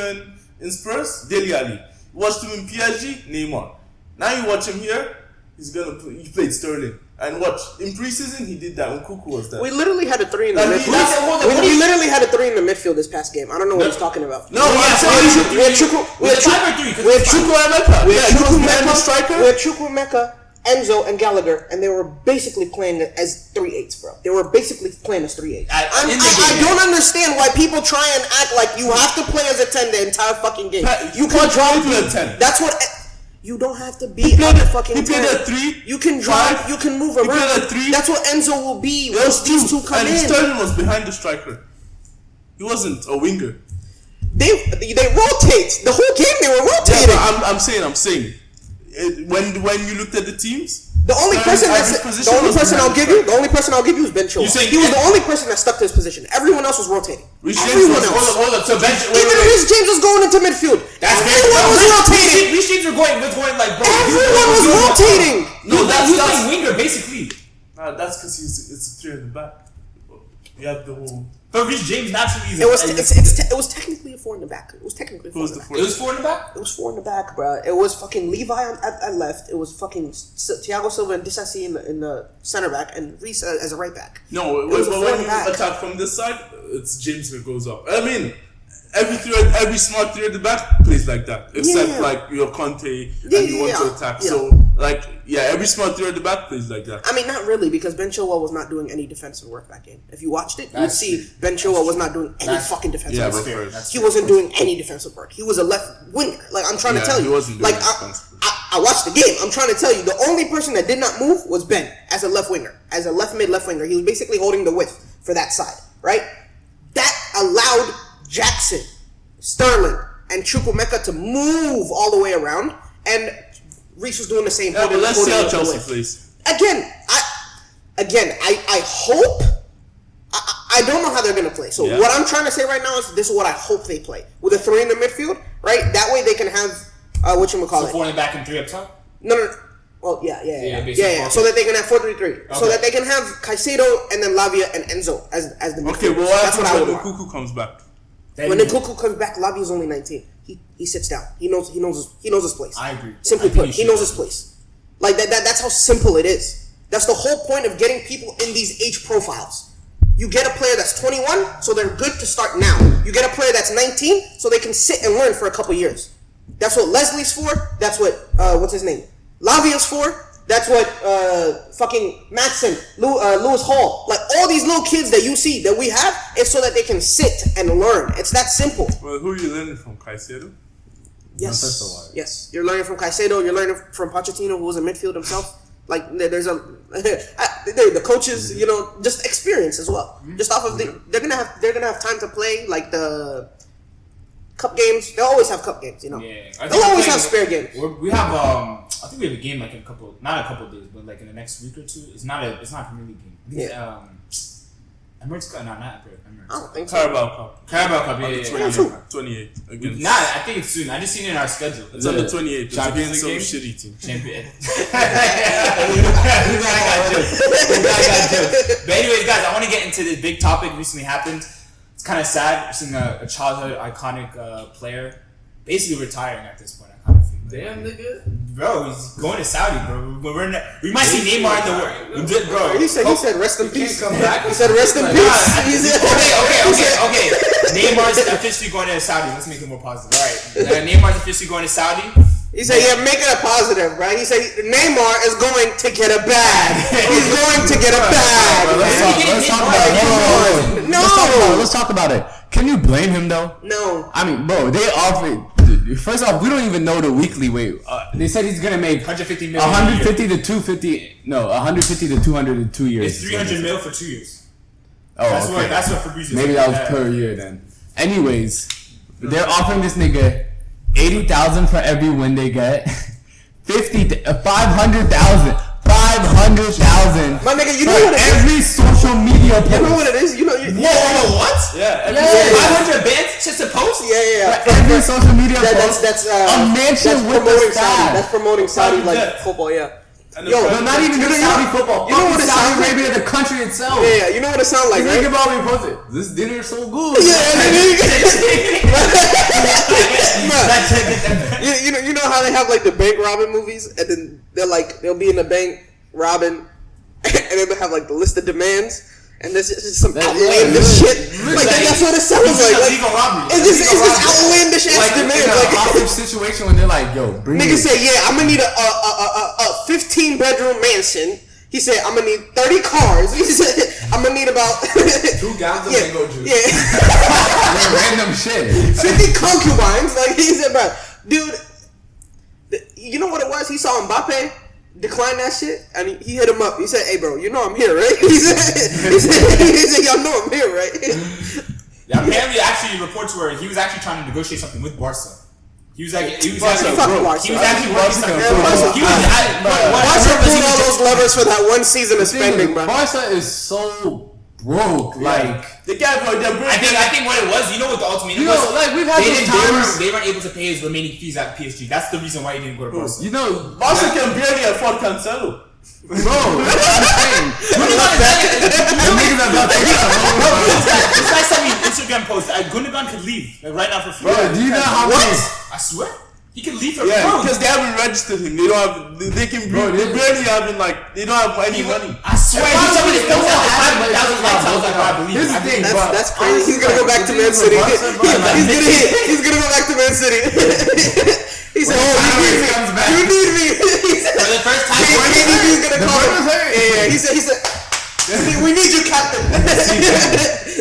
Speaker 3: in Spurs, Dele Alli. You watched him in PSG, Neymar. Now you watch him here, he played Sterling. And watch, in preseason he did that when Nkunku was there.
Speaker 2: We literally had a 3 in the midfield. We literally had a 3 in the midfield this past game. I don't know what he's talking about.
Speaker 3: No, I'm saying
Speaker 2: we had Chukwuemeka, Enzo, and Gallagher, and they were basically playing as 3/8, bro. They were basically playing as 3/8. I don't understand why people try and act like you have to play as a 10 the entire fucking game. You can drop
Speaker 3: a 10.
Speaker 2: That's what. You don't have to be on the fucking 10.
Speaker 3: He played a 3.
Speaker 2: You can drive. You can move around.
Speaker 3: He played a 3.
Speaker 2: That's what Enzo will be once these 2 come in.
Speaker 3: And Sterling was behind the striker. He wasn't a winger.
Speaker 2: They rotate the whole game. They were rotating.
Speaker 3: Yeah, I'm saying. When you looked at the teams,
Speaker 2: the only person I'll give you is Ben Chilwell. He was the only person that stuck to his position. Everyone else was rotating. Everyone else.
Speaker 1: Hold up. So
Speaker 2: Even Reece James was going into midfield. Everyone was rotating.
Speaker 1: Reece James were going like bro.
Speaker 2: Everyone was rotating.
Speaker 1: No, that's playing winger basically.
Speaker 3: That's because it's a 3 at the back. You have the whole.
Speaker 1: But Reece James naturally is.
Speaker 2: It was technically a 4 in the back. It was technically 4 in the back.
Speaker 1: It was 4 in the back.
Speaker 2: It was 4 in the back, bro. It was fucking Levi at left. It was fucking Thiago Silva and Disasi in the center back, and Reece as a right back.
Speaker 3: No, when you attack from this side, it's James who goes up. I mean, every smart 3 at the back plays like that, except like your Conte and you want to attack.
Speaker 2: Yeah.
Speaker 3: So every smart 3 at the back plays like that.
Speaker 2: I mean, not really, because Ben Chilwell was not doing any defensive work that game. If you watched it, you'd see Ben Chilwell was not doing any fucking defensive work. He wasn't doing any defensive work. He was a left winger. Like, I'm trying to tell you.
Speaker 3: He wasn't doing
Speaker 2: I watched the game. I'm trying to tell you, the only person that did not move was Ben as a left winger. As a left winger. He was basically holding the width for that side, right? That allowed Jackson, Sterling, and Chukwuemeka to move all the way around, and Reece was doing the same.
Speaker 3: Yeah, but let's see how Chelsea plays.
Speaker 2: Again, I hope. I don't know how they're gonna play. So what I'm trying to say right now is this is what I hope they play with a 3 in the midfield, right? That way they can have whatchamacallit.
Speaker 1: So 4 in the back and 3 up top.
Speaker 2: No. Well, yeah. So that they can have 4-3-3. So that they can have Caicedo and then Lavia and Enzo as the midfield.
Speaker 3: Okay, well, that's what I would want. When Nkunku comes back.
Speaker 2: When Nkunku comes back, Lavia's only 19. He sits down. He knows his place.
Speaker 1: I agree.
Speaker 2: Simply put, he knows his place. Like that's how simple it is. That's the whole point of getting people in these age profiles. You get a player that's 21, so they're good to start now. You get a player that's 19, so they can sit and learn for a couple years. That's what Leslie's for. That's what what's his name? Lavia's for. That's what fucking Matson, Lewis Hall, like all these little kids that you see that we have, is so that they can sit and learn. It's that simple.
Speaker 3: Well, who are you learning from, Caicedo?
Speaker 2: Yes. You're learning from Caicedo. You're learning from Pochettino, who was a midfield himself. Like there's the coaches, just experience as well. Just off of they're gonna have time to play like the cup games. They'll always have cup games,
Speaker 1: Yeah.
Speaker 2: They'll always have spare games.
Speaker 1: We have I think we have a game like in not a couple of days, but like in the next week or two. It's not a Premier League game. Emirates Cup? No, not Emirates.
Speaker 2: I don't think so.
Speaker 3: Carabao Cup.
Speaker 1: Carabao Cup,
Speaker 3: On the
Speaker 1: yeah.
Speaker 3: 28th against.
Speaker 1: Nah, I think it's soon. I just seen it in our schedule.
Speaker 3: It's on the 28th. It's
Speaker 1: Champions
Speaker 3: against some
Speaker 1: League
Speaker 3: shitty team.
Speaker 1: Champion. I got jokes. But anyways, guys, I want to get into this big topic recently happened. It's kind of sad. We're seeing a childhood iconic player basically retiring at this point. I kind of feel.
Speaker 4: Damn, nigga.
Speaker 1: Bro, he's going to Saudi, bro. We might see Neymar in the world. Bro,
Speaker 2: He said rest in peace.
Speaker 4: Come back.
Speaker 2: He said rest in peace.
Speaker 1: Okay. Neymar's officially going to Saudi. Let's make it more positive. All right. Neymar's officially going to Saudi.
Speaker 2: He said, yeah, make it a positive, right? He said, Neymar is going to get a bag. He's going to get a bag.
Speaker 4: Let's talk about it. Can you blame him, though?
Speaker 2: No.
Speaker 4: I mean, bro, they offered... First off, we don't even know the weekly wage. They said he's going to make
Speaker 1: 150 million
Speaker 4: 150 to 250... No, 150 to 200 in 2 years.
Speaker 1: It's 300 mil for 2 years.
Speaker 4: Oh,
Speaker 1: That's what Fabrizio
Speaker 4: Maybe
Speaker 1: said.
Speaker 4: that was per year then. Anyways, they're offering this nigga 80,000 for every win they get. 500,000. 500,000.
Speaker 2: My nigga, you know what it is?
Speaker 4: Every social media post.
Speaker 2: You know what it is?
Speaker 1: Whoa, what?
Speaker 3: Yeah.
Speaker 1: 500 bands just a post?
Speaker 2: Yeah.
Speaker 4: Every social media post.
Speaker 2: That's
Speaker 4: a mansion with
Speaker 2: promoting
Speaker 4: the
Speaker 2: Saudi.
Speaker 4: staff.
Speaker 2: That's promoting Saudi like football. Yeah.
Speaker 3: And
Speaker 2: Yo,
Speaker 4: No, not even just Saudi football.
Speaker 2: You know what it
Speaker 4: Saudi
Speaker 2: sounds like?
Speaker 4: Arabia, the country itself.
Speaker 2: Yeah. You know what it sounds like,
Speaker 4: Think
Speaker 2: right?
Speaker 4: about me posted. This dinner is so good.
Speaker 2: You know how they have like the bank robbing movies, and then they'll be in the bank robbing, and then they'll have like the list of demands, and there's just some outlandish shit. Like that's what it sounds like.
Speaker 1: Illegal robbery.
Speaker 2: It's just outlandish ass demands.
Speaker 4: In a
Speaker 2: Like
Speaker 4: hostage situation when they're like, yo, bring
Speaker 2: nigga
Speaker 4: it.
Speaker 2: say, yeah, I'm gonna need a 15-bedroom mansion. He said, I'm gonna need 30 cars. He said, I'm gonna need about
Speaker 4: 2 gallons of mango juice.
Speaker 2: Yeah.
Speaker 4: Random shit.
Speaker 2: 50 concubines. Like he said, bro, dude, you know what it was? He saw Mbappe decline that shit, and he hit him up. He said, hey, bro, you know I'm here, right? He said, y'all know I'm here, right?
Speaker 1: Yeah, apparently, actually, reports were he was actually trying to negotiate something with Barca. He was actually
Speaker 2: Barca
Speaker 1: working
Speaker 2: pulled
Speaker 1: something.
Speaker 2: Barca pulled all those levers for that one season of spending, bro.
Speaker 4: Barca is so broke. Like
Speaker 3: the guy, bro, they're broke.
Speaker 1: I think what it was, you know what the ultimate was?
Speaker 4: like we've had those times.
Speaker 1: They weren't able to pay his remaining fees at PSG. That's the reason why he didn't go to Barca.
Speaker 4: You know,
Speaker 3: Barca can barely afford Cancelo.
Speaker 4: bro, that's what I'm saying.
Speaker 1: This guy sent me an Instagram post. Gundogan could leave right now for free.
Speaker 4: Bro, do you know how many?
Speaker 1: I swear. He can leave for
Speaker 3: Yeah,
Speaker 1: free.
Speaker 3: because they haven't registered him. They don't have. They can.
Speaker 4: Bro,
Speaker 3: they barely having like. They don't have any money.
Speaker 1: I swear. He told me this post at 5,000 likes. I was like, I believe.
Speaker 4: Here's the thing,
Speaker 2: That's crazy. He's gonna go back to Man City. He's gonna go back to Man City. He said, you need me.
Speaker 1: For the first time,
Speaker 2: He's gonna call him. Yeah. He said, we need you, captain.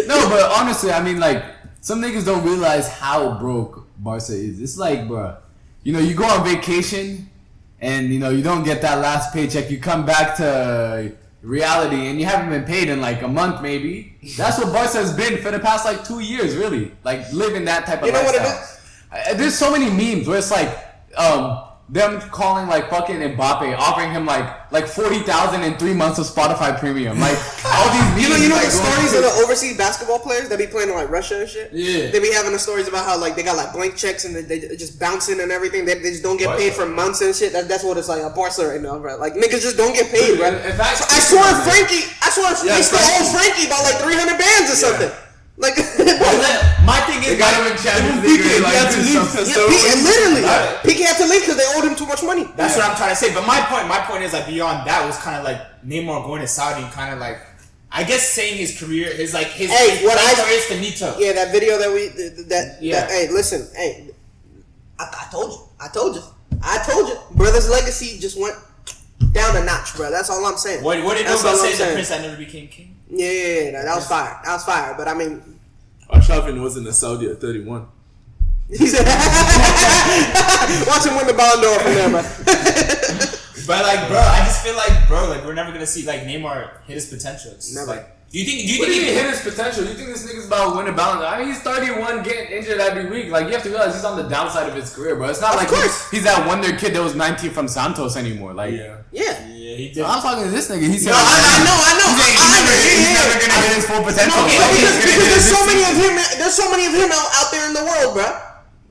Speaker 4: No, but honestly, I mean, like, some niggas don't realize how broke Barca is. It's like, bro, you know, you go on vacation and, you know, you don't get that last paycheck. You come back to reality and you haven't been paid in like a month, maybe. That's what Barca has been for the past like 2 years, really. Like, living that type of
Speaker 2: You know
Speaker 4: lifestyle.
Speaker 2: what it is?
Speaker 4: There's so many memes where it's like, them calling like fucking Mbappe, offering him like 40,000 in 3 months of Spotify Premium, like all these memes.
Speaker 2: You know
Speaker 4: like,
Speaker 2: the stories of the overseas basketball players that be playing in like Russia and shit.
Speaker 4: Yeah.
Speaker 2: They be having the stories about how like they got like blank checks and they just bouncing and everything. They just don't get paid for months and shit. That's what it's like at Barca right now, bro. Like niggas just don't get paid, bro. I swear they still owe Frankie about like 300 bands or something. Like,
Speaker 1: my thing is,
Speaker 4: got him in Champions League.
Speaker 2: Literally, Piqué had to leave because they owed him too much money.
Speaker 1: That's what I'm trying to say. But my point is like beyond that was kind of like Neymar going to Saudi, kind of like I guess saying his career, his career is finito.
Speaker 2: Yeah, that video that hey, listen, hey, I told you, brother's legacy just went down a notch, bro. That's all I'm saying.
Speaker 1: What did Nobel say? The prince that never became king.
Speaker 2: Yeah, that was fire. That was fire. But I mean,
Speaker 3: Arshavin wasn't a Saudi at 31.
Speaker 2: He said, watch him win the Ballon d'Or from there, man.
Speaker 1: But like, bro, I just feel like, like we're never gonna see like Neymar hit his potential. It's
Speaker 2: Never.
Speaker 1: Like, do you think
Speaker 4: he hit his potential? You think this nigga's about to win a Ballon d'Or? I mean, he's 31, getting injured every week. Like, you have to realize he's on the downside of his career, bro. It's not like he's that wonder kid that was 19 from Santos anymore. Like,
Speaker 2: yeah,
Speaker 1: he did.
Speaker 4: I was talking to this nigga. He said,
Speaker 2: I know.
Speaker 4: He's never gonna hit his full potential. potential.
Speaker 2: No, because there's so many of him. There's so many of him out there in the world, bro.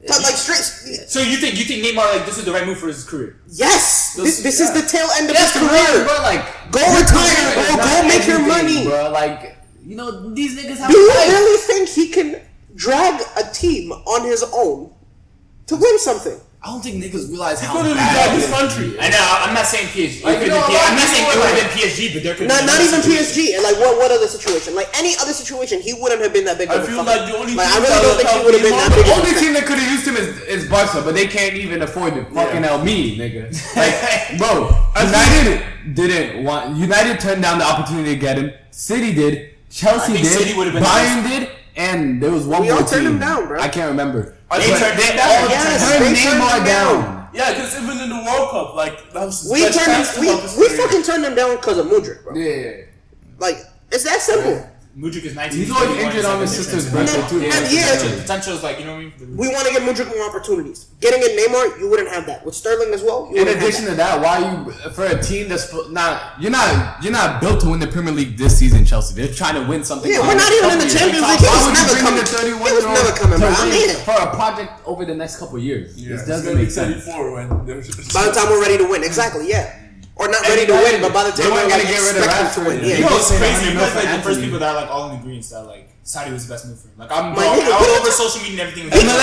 Speaker 2: Like straight.
Speaker 1: So you think Neymar like this is the right move for his career?
Speaker 2: Yes, this is the tail end of his
Speaker 4: Career,
Speaker 2: career.
Speaker 4: bro. Like,
Speaker 2: Go retire, bro. Go make your money,
Speaker 4: bro. Like, you know, these niggas have.
Speaker 2: Do you really think he can drag a team on his own to win something?
Speaker 4: I don't think niggas realize how
Speaker 3: couldn't
Speaker 4: bad
Speaker 3: even
Speaker 4: his country.
Speaker 1: I know. I'm not saying PSG.
Speaker 4: Like, you know,
Speaker 1: I'm not saying it would have
Speaker 4: like-
Speaker 1: been PSG, but there could
Speaker 2: Not
Speaker 1: be
Speaker 2: even
Speaker 1: situation.
Speaker 2: PSG. And like what other situation? Like any other situation, he wouldn't have been that big.
Speaker 3: I
Speaker 2: of a
Speaker 3: feel
Speaker 2: fucking-
Speaker 3: like the only
Speaker 2: I
Speaker 3: team
Speaker 2: really
Speaker 3: that
Speaker 2: don't think he
Speaker 3: would
Speaker 2: would have been that
Speaker 3: help
Speaker 2: big.
Speaker 4: The
Speaker 2: of a
Speaker 4: only
Speaker 2: threat.
Speaker 4: team that could have used him is Barca, but they can't even afford to fucking help me, nigga. Like, bro, United turned down the opportunity to get him. City did. Chelsea
Speaker 1: think
Speaker 4: did.
Speaker 1: City would've been
Speaker 4: Bayern did. And there was one
Speaker 2: We
Speaker 4: more
Speaker 2: all turned
Speaker 4: team.
Speaker 2: him down, bro.
Speaker 4: I can't remember.
Speaker 1: They
Speaker 4: But
Speaker 1: turned him
Speaker 4: they
Speaker 1: down?
Speaker 4: all
Speaker 2: Yes,
Speaker 4: turned
Speaker 2: they turned
Speaker 4: Neymar
Speaker 2: him
Speaker 4: down.
Speaker 3: Yeah, because even in the World Cup, like that was his
Speaker 2: We
Speaker 3: best
Speaker 2: turned
Speaker 3: chance to
Speaker 2: we
Speaker 3: help his
Speaker 2: we
Speaker 3: career.
Speaker 2: fucking turned him down because of Mudryk, bro.
Speaker 4: Yeah.
Speaker 2: Like it's that simple.
Speaker 1: Mudryk is 19.
Speaker 4: He's always
Speaker 1: 21,
Speaker 4: injured on his
Speaker 1: it's
Speaker 4: sister's
Speaker 1: like a
Speaker 4: birthday,
Speaker 1: difference.
Speaker 4: too.
Speaker 2: And yeah,
Speaker 1: Potential is like, you know what I mean?
Speaker 2: we want to give Mudryk more opportunities. Getting in Neymar, you wouldn't have that. With Sterling as well, you
Speaker 4: In
Speaker 2: wouldn't
Speaker 4: addition
Speaker 2: have
Speaker 4: to that, why you for a team that's not you're not built to win the Premier League this season, Chelsea. They're trying to win something.
Speaker 2: Yeah, we're not even in the Champions League. He was never coming. He was never coming, bro. I mean,
Speaker 4: for a project over the next couple years.
Speaker 3: Yeah,
Speaker 4: This
Speaker 3: it's
Speaker 4: doesn't
Speaker 3: gonna be
Speaker 4: make sense.
Speaker 3: 34 when there's
Speaker 2: by the time we're ready to win, exactly, yeah. Or not ready to win, but by the
Speaker 4: They
Speaker 2: time we're
Speaker 4: weren't
Speaker 2: like
Speaker 4: gonna get rid of
Speaker 2: expecting to win,
Speaker 4: Rashford.
Speaker 1: You
Speaker 2: yeah.
Speaker 1: know what's
Speaker 4: They
Speaker 1: crazy?
Speaker 4: paid
Speaker 1: You guys
Speaker 4: 100
Speaker 1: like the
Speaker 4: for
Speaker 1: first
Speaker 4: Anthony.
Speaker 1: people that are like all in agreement that like Saudi was the best move for him. Like I'm
Speaker 2: My
Speaker 1: all
Speaker 2: nigga,
Speaker 1: all
Speaker 2: people-
Speaker 1: over social media and everything.
Speaker 2: People-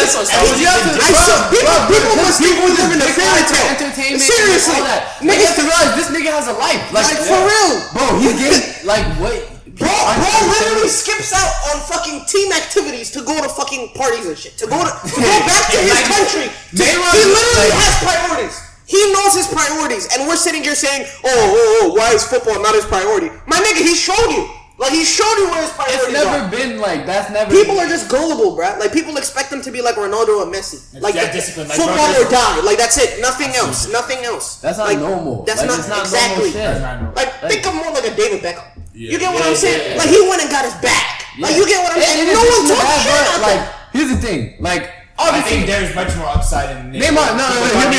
Speaker 2: People must think we live in a fairy tale.
Speaker 4: Entertainment,
Speaker 2: Seriously,
Speaker 4: all that. Like, you have to realize this nigga has a life.
Speaker 2: like for real.
Speaker 4: Bro, he's getting like what?
Speaker 2: Bro literally skips out on fucking team activities to go to fucking parties and shit. To go back to his
Speaker 4: Like,
Speaker 2: country. He
Speaker 4: Neymar-
Speaker 2: literally
Speaker 4: like-
Speaker 2: has priorities. He knows his priorities, and we're sitting here saying, "Oh, why is football not his priority?" My nigga, he showed you. Like he showed you where his
Speaker 4: It's
Speaker 2: priorities
Speaker 4: never
Speaker 2: are.
Speaker 4: been like that's never.
Speaker 2: People are just gullible, bruh. Like people expect them to be like Ronaldo or Messi. Like
Speaker 1: Yeah, discipline, like
Speaker 2: football
Speaker 1: Ronaldo.
Speaker 2: or die. Like that's it. Nothing else. Nothing else.
Speaker 4: That's not
Speaker 2: like,
Speaker 4: normal.
Speaker 2: That's
Speaker 4: Like,
Speaker 2: not
Speaker 4: it's not
Speaker 2: exactly.
Speaker 4: normal shit.
Speaker 1: That's not normal.
Speaker 2: Like think of more like a David Beckham.
Speaker 3: Yeah.
Speaker 2: You get what
Speaker 4: Yeah,
Speaker 2: I'm saying?
Speaker 4: yeah.
Speaker 2: Like he went and got his bag. Like you get what I'm saying? No one talks shit about
Speaker 4: Like
Speaker 2: that.
Speaker 4: here's the thing. Like
Speaker 1: I
Speaker 4: obviously
Speaker 1: think there's much more upside in
Speaker 4: Neymar, no, hear me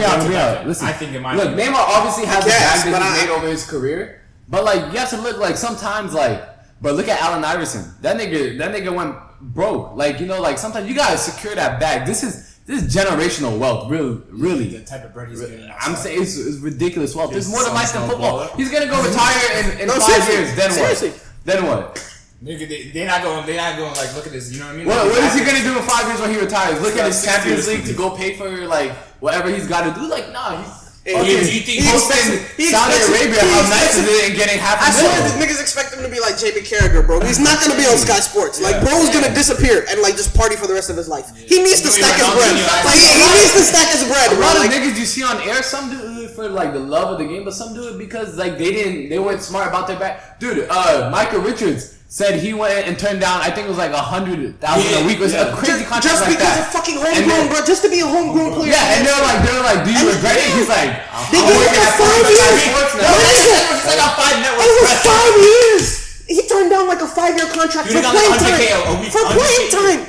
Speaker 4: out. Listen,
Speaker 1: I think in my
Speaker 4: look,
Speaker 1: opinion.
Speaker 4: Neymar obviously has the
Speaker 2: Yes,
Speaker 4: bag
Speaker 2: but
Speaker 4: that he's
Speaker 2: I-
Speaker 4: made over his career, but like you have to look like sometimes like, but look at Allen Iverson. That nigga went broke. Like you know, like sometimes you gotta secure that bag. This is generational wealth, really.
Speaker 1: the type of bread he's getting.
Speaker 4: I'm saying it's ridiculous wealth. There's
Speaker 1: His
Speaker 4: more to life
Speaker 1: son's
Speaker 4: than
Speaker 1: no
Speaker 4: football.
Speaker 1: baller.
Speaker 4: He's gonna go retire in
Speaker 2: No,
Speaker 4: 5
Speaker 2: seriously.
Speaker 4: years. Then
Speaker 2: Seriously.
Speaker 4: what? Then what?
Speaker 1: Nigga, they're not going like look at this. You know what I mean?
Speaker 4: What
Speaker 1: Like,
Speaker 4: is he gonna do in 5 years when he retires? Look at his
Speaker 3: 6
Speaker 4: Champions
Speaker 3: years.
Speaker 4: League to go pay for like whatever he's got to do. Like nah, he's
Speaker 2: Hey,
Speaker 4: fucking
Speaker 1: do you think
Speaker 4: hosting
Speaker 2: he
Speaker 4: Saudi
Speaker 2: expects-
Speaker 4: Arabia.
Speaker 2: he
Speaker 4: How
Speaker 2: expects-
Speaker 4: nice is it and getting half
Speaker 2: I
Speaker 4: a
Speaker 2: swear
Speaker 4: million?
Speaker 2: these niggas expect him to be like JB Carragher, bro. He's not gonna be on Sky Sports. Like, bro's gonna disappear and like just party for the rest of his life. He needs to stack his bread. Like, he needs to stack his bread,
Speaker 4: A
Speaker 2: bro.
Speaker 4: lot of
Speaker 2: Like,
Speaker 4: niggas you see on air, some do it for like the love of the game, but some do it because like they weren't smart about their back. Dude, Michael Richards said he went and turned down. I think it was like 100,000 a week or a crazy contract
Speaker 2: just
Speaker 4: like
Speaker 2: because
Speaker 4: that.
Speaker 2: of fucking
Speaker 4: And
Speaker 2: homegrown,
Speaker 4: then-
Speaker 2: bro. Just to be a homegrown player.
Speaker 4: Yeah, and they're like, do you
Speaker 2: And-
Speaker 4: regret it?
Speaker 2: yeah.
Speaker 4: He's like,
Speaker 2: They
Speaker 4: I'm
Speaker 2: gave
Speaker 4: working
Speaker 2: him
Speaker 4: at
Speaker 2: 5
Speaker 4: Fox
Speaker 2: years.
Speaker 4: Sports
Speaker 2: No,
Speaker 4: now.
Speaker 1: It's like a 5 network.
Speaker 2: Over 5 years. He turned down like a 5-year contract
Speaker 1: Dude,
Speaker 2: for
Speaker 1: he got like
Speaker 2: playing
Speaker 1: 100K
Speaker 2: time.
Speaker 1: a week,
Speaker 2: For
Speaker 1: 100K.
Speaker 2: playing time.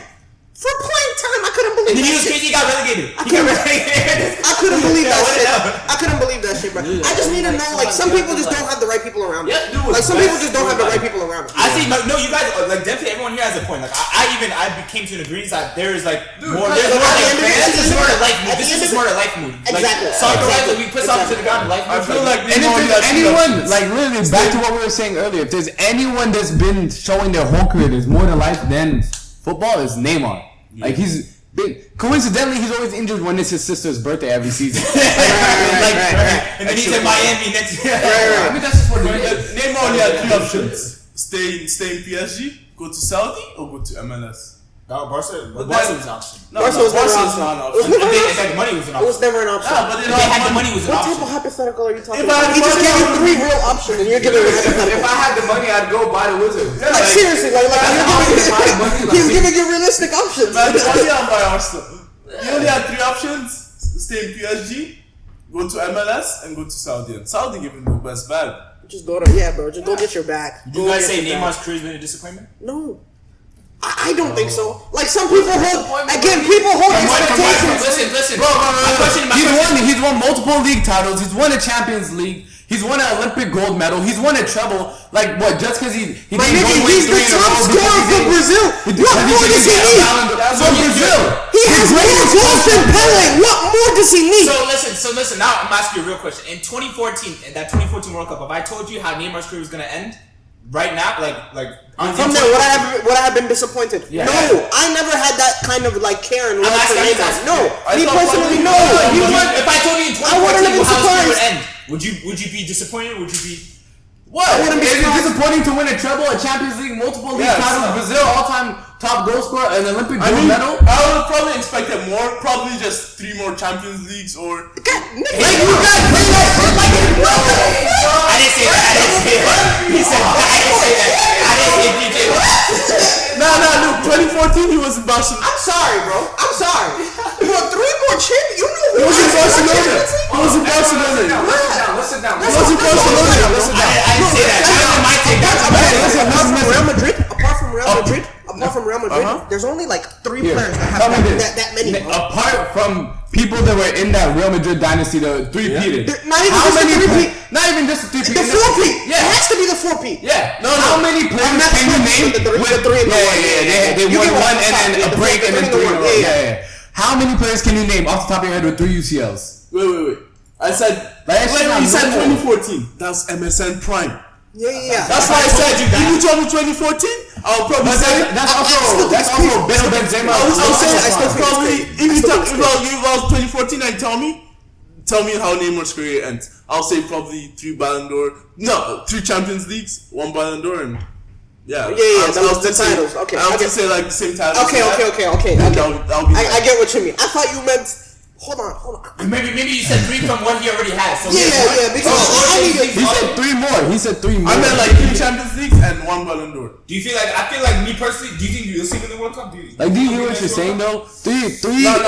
Speaker 2: For playing time. I couldn't believe
Speaker 1: And then he
Speaker 2: that
Speaker 1: was
Speaker 2: shit.
Speaker 1: crazy. He got relegated.
Speaker 2: I couldn't believe that shit.
Speaker 1: Yeah,
Speaker 2: I couldn't believe that shit, bro. I just need to know, like, some people just don't have the right people around them.
Speaker 4: Yeah, dude,
Speaker 2: Like, some
Speaker 4: best
Speaker 2: people just don't have the right people around them.
Speaker 1: I think no, you guys like definitely everyone here has a point. Like I came to an agreement that there is like more.
Speaker 2: at
Speaker 1: There's
Speaker 2: the
Speaker 1: more like
Speaker 2: end of it-
Speaker 1: this is more a life
Speaker 2: at
Speaker 1: move.
Speaker 2: the
Speaker 1: This
Speaker 2: end
Speaker 1: is
Speaker 2: of
Speaker 1: more
Speaker 2: it-
Speaker 1: a life move. Like
Speaker 2: Exactly.
Speaker 1: soccer wise,
Speaker 2: Exactly.
Speaker 1: like we put something to the ground. Life
Speaker 3: I
Speaker 1: move.
Speaker 3: feel like
Speaker 4: And if
Speaker 3: Neymar
Speaker 4: there's
Speaker 3: has
Speaker 4: anyone,
Speaker 3: options.
Speaker 4: like literally back to what we were saying earlier, if there's anyone that's been showing their whole career there's more to life than football, is Neymar. Like he's been, coincidentally, he's always injured when it's his sister's birthday every season.
Speaker 2: Right.
Speaker 1: And then he's in Miami next year.
Speaker 4: I mean, that's just what it is.
Speaker 3: Neymar only had 3 options: stay in PSG, go to Saudi, or go to MLS.
Speaker 1: No, Barca
Speaker 3: But
Speaker 1: was
Speaker 3: then-
Speaker 1: an option.
Speaker 3: No,
Speaker 2: Barca
Speaker 3: no,
Speaker 2: was never
Speaker 3: Barca's
Speaker 2: an
Speaker 3: not an
Speaker 2: option.
Speaker 3: option.
Speaker 2: It was never
Speaker 1: If
Speaker 2: an
Speaker 1: they
Speaker 2: option.
Speaker 1: had the money, it was an
Speaker 2: It was
Speaker 1: option.
Speaker 2: never an option.
Speaker 3: Yeah, but
Speaker 1: If they had the money, it was an
Speaker 2: What type
Speaker 1: option.
Speaker 2: of hypothetical are you talking
Speaker 3: If I had
Speaker 2: about? He just
Speaker 3: money,
Speaker 2: gave you
Speaker 3: I would-
Speaker 2: 3 real options and you're giving me a hypothetical.
Speaker 4: If I had the money, I'd go buy the Wizards.
Speaker 2: Like, seriously, like he's giving you realistic options.
Speaker 3: Man, only on by Arsenal. He only had 3 options: stay in PSG, go to MLS, and go to Saudi. And Saudi gave him the best bag.
Speaker 2: Just go to, bro, just go get your bag.
Speaker 1: Do you guys say Neymar's career's been a disappointment?
Speaker 2: No. I don't think so. Like, some people hold, again, people hold expectations.
Speaker 1: Listen.
Speaker 4: Bro,
Speaker 1: My question.
Speaker 4: he's won multiple league titles. He's won a Champions League. He's won an Olympic gold medal. He's won a treble. Like what? Just because he
Speaker 2: My
Speaker 4: didn't
Speaker 2: nigga,
Speaker 4: go
Speaker 2: he's the top scorer for Brazil. What more does he need?
Speaker 4: For Brazil,
Speaker 2: He has more goals than Pele. What more does he need?
Speaker 1: So listen. Now I'm asking you a real question. In 2014, in that 2014 World Cup, if I told you how Neymar's career was gonna end right now,
Speaker 2: From there, would I have been disappointed?
Speaker 1: Yeah.
Speaker 2: No, I never had that kind of like care and love for
Speaker 1: asking-
Speaker 2: Neymar. No,
Speaker 3: I
Speaker 2: me
Speaker 3: thought
Speaker 2: personally,
Speaker 3: probably-
Speaker 2: no.
Speaker 1: If I told you in
Speaker 2: I wouldn't have
Speaker 1: 2014
Speaker 2: been
Speaker 1: how his career would
Speaker 2: surprised.
Speaker 1: end, would you be disappointed? Would you be?
Speaker 4: What?
Speaker 2: I wouldn't be
Speaker 4: Is it
Speaker 2: surprised.
Speaker 4: disappointing to win a treble, a Champions League, multiple league
Speaker 3: Yeah,
Speaker 4: titles,
Speaker 3: so-
Speaker 4: Brazil all-time top goal scorer, an Olympic
Speaker 3: I
Speaker 4: gold
Speaker 3: mean,
Speaker 4: medal?
Speaker 3: I would probably expected more. Probably just 3 more Champions Leagues or.
Speaker 2: Like you guys bring that shit like it's nothing.
Speaker 1: I didn't say that. He said I didn't say that. I didn't say DJ.
Speaker 3: Nah, 2014 he was in Barcelona.
Speaker 2: I'm sorry, bro. I'm sorry. You want 3 more chips? You know
Speaker 3: He
Speaker 2: who
Speaker 3: was in
Speaker 2: I
Speaker 3: Barcelona. He was in Barcelona.
Speaker 4: Listen down.
Speaker 3: He was in Barcelona.
Speaker 4: Listen
Speaker 1: I didn't say that. That was my take. That's
Speaker 2: Apart from Real Madrid, apart from Real Madrid, there's only like 3
Speaker 4: Here,
Speaker 2: players that
Speaker 4: tell
Speaker 2: have
Speaker 4: me this.
Speaker 2: that many. Bro.
Speaker 4: Apart from people that were in that Real Madrid dynasty, the three-peated.
Speaker 2: Not even
Speaker 4: How
Speaker 2: just the
Speaker 4: many
Speaker 2: three-peat.
Speaker 4: Not even just the three-peat.
Speaker 2: The 4-peat.
Speaker 4: Yeah.
Speaker 2: It has to be the 4-peat.
Speaker 4: Yeah.
Speaker 3: No.
Speaker 4: How many players
Speaker 2: not
Speaker 4: can you
Speaker 2: the
Speaker 4: name?
Speaker 2: three- the three and the one.
Speaker 4: They
Speaker 2: You
Speaker 4: won
Speaker 2: get what
Speaker 4: one
Speaker 2: I'm
Speaker 4: and
Speaker 2: saying.
Speaker 4: then
Speaker 2: The
Speaker 4: a break
Speaker 2: three
Speaker 4: and then
Speaker 2: and the
Speaker 4: 3 in a
Speaker 2: one.
Speaker 4: row.
Speaker 2: Yeah.
Speaker 4: How many players can you name off the top of your head with 3 UCLs?
Speaker 3: Wait. I said.
Speaker 4: Like,
Speaker 3: When
Speaker 4: not
Speaker 3: you said
Speaker 4: normal.
Speaker 3: 2014, that's MSN Prime.
Speaker 2: Yeah.
Speaker 3: That's why I said if you told me 2014, I'll probably
Speaker 4: But
Speaker 3: say.
Speaker 4: that's also Bill Benzema.
Speaker 3: I'll say
Speaker 2: I still think it's
Speaker 3: probably
Speaker 2: crazy.
Speaker 3: if
Speaker 2: I
Speaker 3: you
Speaker 2: still
Speaker 3: talk
Speaker 2: think it's
Speaker 3: about 2014 and tell me how Neymar's career ends. I'll say probably 3 Ballon d'Or. No, 3 Champions Leagues, 1 Ballon d'Or, and
Speaker 2: Yeah,
Speaker 3: I'll
Speaker 2: the
Speaker 3: just say-
Speaker 2: titles. Okay,
Speaker 3: I'll
Speaker 2: I
Speaker 3: just say like the same titles.
Speaker 2: Okay.
Speaker 3: That'll be
Speaker 2: I get what you mean. I thought you meant. Hold on.
Speaker 1: Maybe you said 3 from what he already has. So
Speaker 2: Yeah, because I need to.
Speaker 4: He said 3 more. He said 3 more.
Speaker 3: I meant like 3 Champions Leagues and 1 Ballon d'Or.
Speaker 1: Do you feel like I feel like me personally? Do you think you'll see him in the World Cup? Do you
Speaker 4: hear what you're saying though? 4
Speaker 3: No.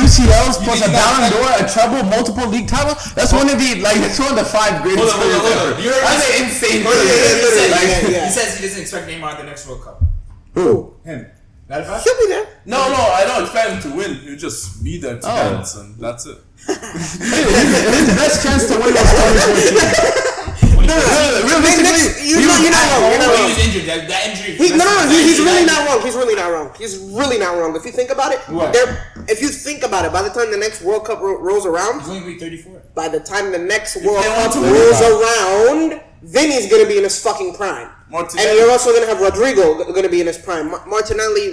Speaker 4: UCLs plus a
Speaker 1: think
Speaker 4: Ballon
Speaker 1: that's
Speaker 4: d'Or, a treble, multiple league title. That's one of the 5 greatest
Speaker 1: Hold on.
Speaker 4: players ever. That's an insane career.
Speaker 2: Yeah.
Speaker 1: He says he doesn't expect Neymar at the next World Cup.
Speaker 2: Who?
Speaker 1: Him. That a fact?
Speaker 2: He'll be there.
Speaker 3: No, I don't expect him to win. He'll just be there to
Speaker 4: Oh.
Speaker 3: dance, and that's it.
Speaker 4: His best chance to win was 2014. Realistically,
Speaker 2: You're not wrong.
Speaker 1: He was injured. That injury.
Speaker 2: He's really not wrong. He's really not wrong. If you think about it,
Speaker 1: What?
Speaker 2: if you think about it, by the time the next World Cup rolls around,
Speaker 1: He's only gonna be 34.
Speaker 2: by the time the next World
Speaker 3: they want
Speaker 2: Cup
Speaker 3: to win
Speaker 2: rolls
Speaker 3: it.
Speaker 2: around, Vinny's gonna be in his fucking prime.
Speaker 3: Martinelli.
Speaker 2: And you're also gonna have Rodrigo gonna be in his prime. Martinelli,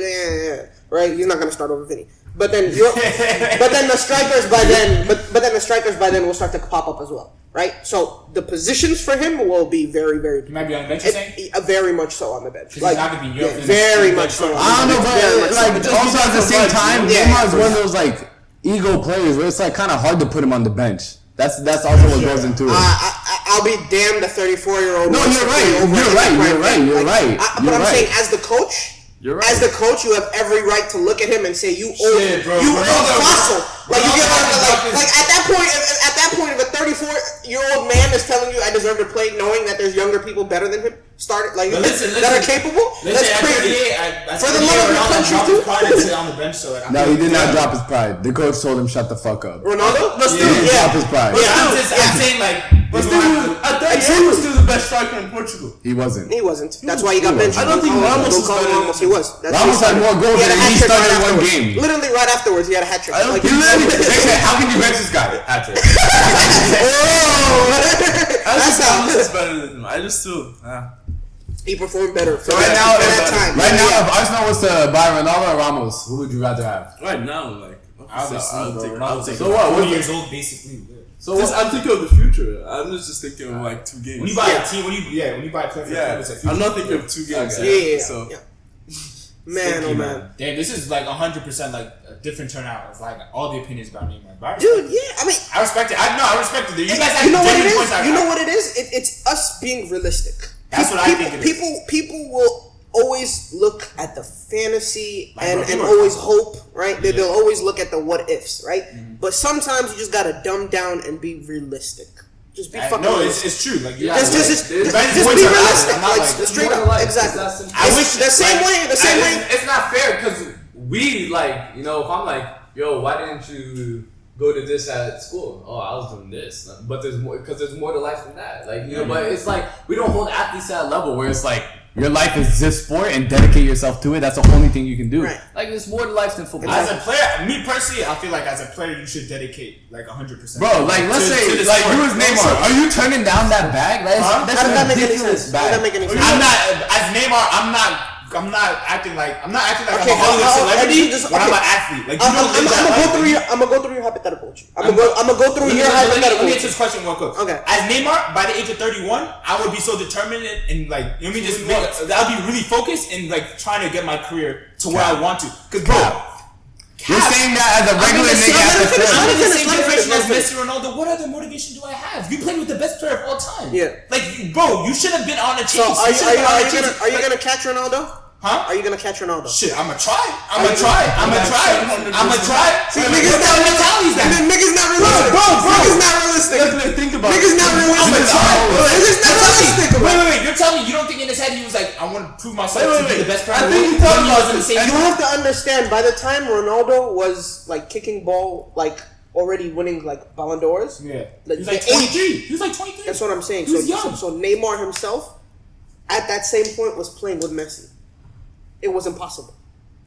Speaker 2: right? He's not gonna start over Vinny. But then the strikers by then will start to pop up as well, right? So the positions for him will be very, very.
Speaker 1: He might be on the bench. You're saying?
Speaker 2: Very much so on the bench.
Speaker 1: He's not gonna be in Europe for the
Speaker 2: very
Speaker 1: next
Speaker 2: much so.
Speaker 4: I don't know,
Speaker 2: Very much
Speaker 4: but
Speaker 2: so.
Speaker 4: like
Speaker 3: Just
Speaker 4: also at the
Speaker 3: because
Speaker 4: same
Speaker 3: of
Speaker 4: time,
Speaker 3: vibes,
Speaker 2: yeah.
Speaker 4: Neymar's one of those like ego players where it's like kind of hard to put him on the bench. That's also what goes into it.
Speaker 2: I'll be damned the 34-year-old.
Speaker 4: No, you're right.
Speaker 2: But I'm saying, as the coach,
Speaker 4: You're right.
Speaker 2: as the coach, you have every right to look at him and say, "You
Speaker 1: Shit, bro.
Speaker 2: you
Speaker 1: Ronaldo-
Speaker 2: old fossil." Like you get
Speaker 1: Ronaldo-
Speaker 2: like at that point, if a 34-year-old man is telling you, "I deserve to play," knowing that there's younger people better than him,
Speaker 1: But listen,
Speaker 2: that are capable. That's
Speaker 1: at
Speaker 2: crazy.
Speaker 1: 38,
Speaker 2: For the love of your country, too.
Speaker 1: Ronaldo sit on the bench, so like, I
Speaker 4: No,
Speaker 1: feel
Speaker 4: he did not
Speaker 1: like-
Speaker 4: drop his pride. The coach told him shut the fuck up.
Speaker 2: Ronaldo,
Speaker 3: But still,
Speaker 4: He didn't drop his pride.
Speaker 1: I'm saying like,
Speaker 3: But still, at that age, he was still the best striker in Portugal.
Speaker 4: He wasn't.
Speaker 2: he wasn't. That's why he got
Speaker 4: He
Speaker 2: benched.
Speaker 3: wasn't. I don't think Ramos is better than
Speaker 2: He was. That's
Speaker 4: Ramos
Speaker 2: why
Speaker 4: had more goals
Speaker 2: had a
Speaker 4: than
Speaker 2: hat
Speaker 4: he
Speaker 2: trick
Speaker 4: started
Speaker 2: right
Speaker 4: in one
Speaker 2: afterwards.
Speaker 4: game.
Speaker 2: Literally right afterwards, he had a hat trick.
Speaker 3: I don't
Speaker 2: Like,
Speaker 3: think
Speaker 2: he-
Speaker 4: They said, how can you bench this guy? Patrick.
Speaker 3: I
Speaker 2: That's
Speaker 3: think
Speaker 2: how
Speaker 3: Ramos is better than him. I just still.
Speaker 2: he performed better.
Speaker 4: So right now,
Speaker 2: that time.
Speaker 4: right now, if Arsenal was to buy Ronaldo or Ramos, who would you rather have?
Speaker 3: Right now, like.
Speaker 1: Obviously,
Speaker 3: I'll
Speaker 1: bro,
Speaker 3: take.
Speaker 1: Ronaldo's
Speaker 3: I'll take.
Speaker 4: So what?
Speaker 1: 40 years old, basically.
Speaker 4: So
Speaker 3: Just, I'm thinking of the future. I'm just thinking of like 2 games.
Speaker 1: When you buy a team, when you buy a player for the club, it's a future.
Speaker 3: I'm not thinking of 2 games.
Speaker 4: Okay.
Speaker 2: Yeah.
Speaker 3: So
Speaker 2: Man, oh man.
Speaker 1: Damn, this is like 100% like a different turnout of like all the opinions about Neymar. But
Speaker 2: Dude, yeah, I mean,
Speaker 1: I respect it. I respect it. You guys have
Speaker 2: you know what it
Speaker 1: genuine
Speaker 2: is?
Speaker 1: points.
Speaker 2: You know what it is? It's us being realistic.
Speaker 1: That's what I think it is.
Speaker 2: People will always look at the fantasy
Speaker 1: Like,
Speaker 2: and
Speaker 1: bro,
Speaker 2: always hope, right? They'll always look at the what ifs, right? But sometimes you just gotta dumb down and be realistic. Just be fucking
Speaker 1: No,
Speaker 2: realistic.
Speaker 1: it's true. Like,
Speaker 2: Just be
Speaker 1: points are
Speaker 2: realistic.
Speaker 1: valid. I'm not
Speaker 2: Like,
Speaker 1: like-
Speaker 2: straight up, exactly.
Speaker 1: I wish
Speaker 2: the same way.
Speaker 4: It's not fair because we like, if I'm like, yo, why didn't you go to this at school. Oh, I was doing this, but there's more because there's more to life than that. Like you know, but it's like we don't hold athletes at that level where it's like your life is this sport and dedicate yourself to it. That's the only thing you can do.
Speaker 2: Right.
Speaker 4: Like there's more to life than football.
Speaker 1: As a player, me personally, I feel like as a player, you should dedicate like 100%.
Speaker 4: Bro, like let's say
Speaker 1: the
Speaker 4: like
Speaker 1: sport.
Speaker 4: you was Neymar. Are you turning down that bag? That's,
Speaker 1: Huh?
Speaker 4: that's
Speaker 2: How does that
Speaker 4: a
Speaker 2: make any
Speaker 4: ridiculous
Speaker 2: sense? How does that
Speaker 4: bag.
Speaker 2: make any sense?
Speaker 1: I'm not as Neymar. I'm not acting like I'm
Speaker 2: Okay,
Speaker 1: a Hollywood celebrity
Speaker 2: just-
Speaker 1: when I'm
Speaker 2: okay.
Speaker 1: an athlete. Like you
Speaker 2: I'm
Speaker 1: don't live that
Speaker 2: gonna
Speaker 1: life.
Speaker 2: go through your hypothetical. I'm gonna go through your
Speaker 1: Let me
Speaker 2: hypothetical.
Speaker 1: answer this question real quick.
Speaker 2: Okay.
Speaker 1: As Neymar, by the age of 31, I would be so determined and like you know what I mean, I'll be really focused and like trying to get my career to where I want to. Cause bro,
Speaker 4: You're saying that as a regular nigga at the club.
Speaker 1: I'm in the same
Speaker 2: Let me finish,
Speaker 1: generation
Speaker 2: let
Speaker 1: as
Speaker 2: me
Speaker 1: Messi, Ronaldo. What other motivation do I have? You played with the best player of all time.
Speaker 2: Yeah.
Speaker 1: Like, bro, you should have been on a chase.
Speaker 2: So are
Speaker 1: You
Speaker 2: you gonna catch Ronaldo?
Speaker 1: Huh?
Speaker 2: Are you gonna catch Ronaldo?
Speaker 1: Shit, I'ma try. I'ma try.
Speaker 2: See, niggas not
Speaker 1: mentality's that.
Speaker 2: Niggas not realistic.
Speaker 1: Bro.
Speaker 2: Niggas not realistic.
Speaker 3: Think about
Speaker 2: Niggas
Speaker 3: it.
Speaker 2: not realistic.
Speaker 1: I'ma try.
Speaker 2: Niggas not realistic.
Speaker 1: Wait. You're telling me you don't think in his head he was like, I want to prove myself to be the best player?
Speaker 3: I
Speaker 1: in the
Speaker 3: think
Speaker 1: world?
Speaker 3: he thought
Speaker 1: When
Speaker 3: about
Speaker 1: was in the same.
Speaker 2: You have to understand. By the time Ronaldo was like kicking ball, like already winning like Ballon d'Ors.
Speaker 1: Yeah.
Speaker 2: Like,
Speaker 1: He was like
Speaker 2: the age-
Speaker 1: 23. He was like 23.
Speaker 2: That's what I'm saying.
Speaker 1: He was young.
Speaker 2: So Neymar himself, at that same point, was playing with Messi. It was impossible.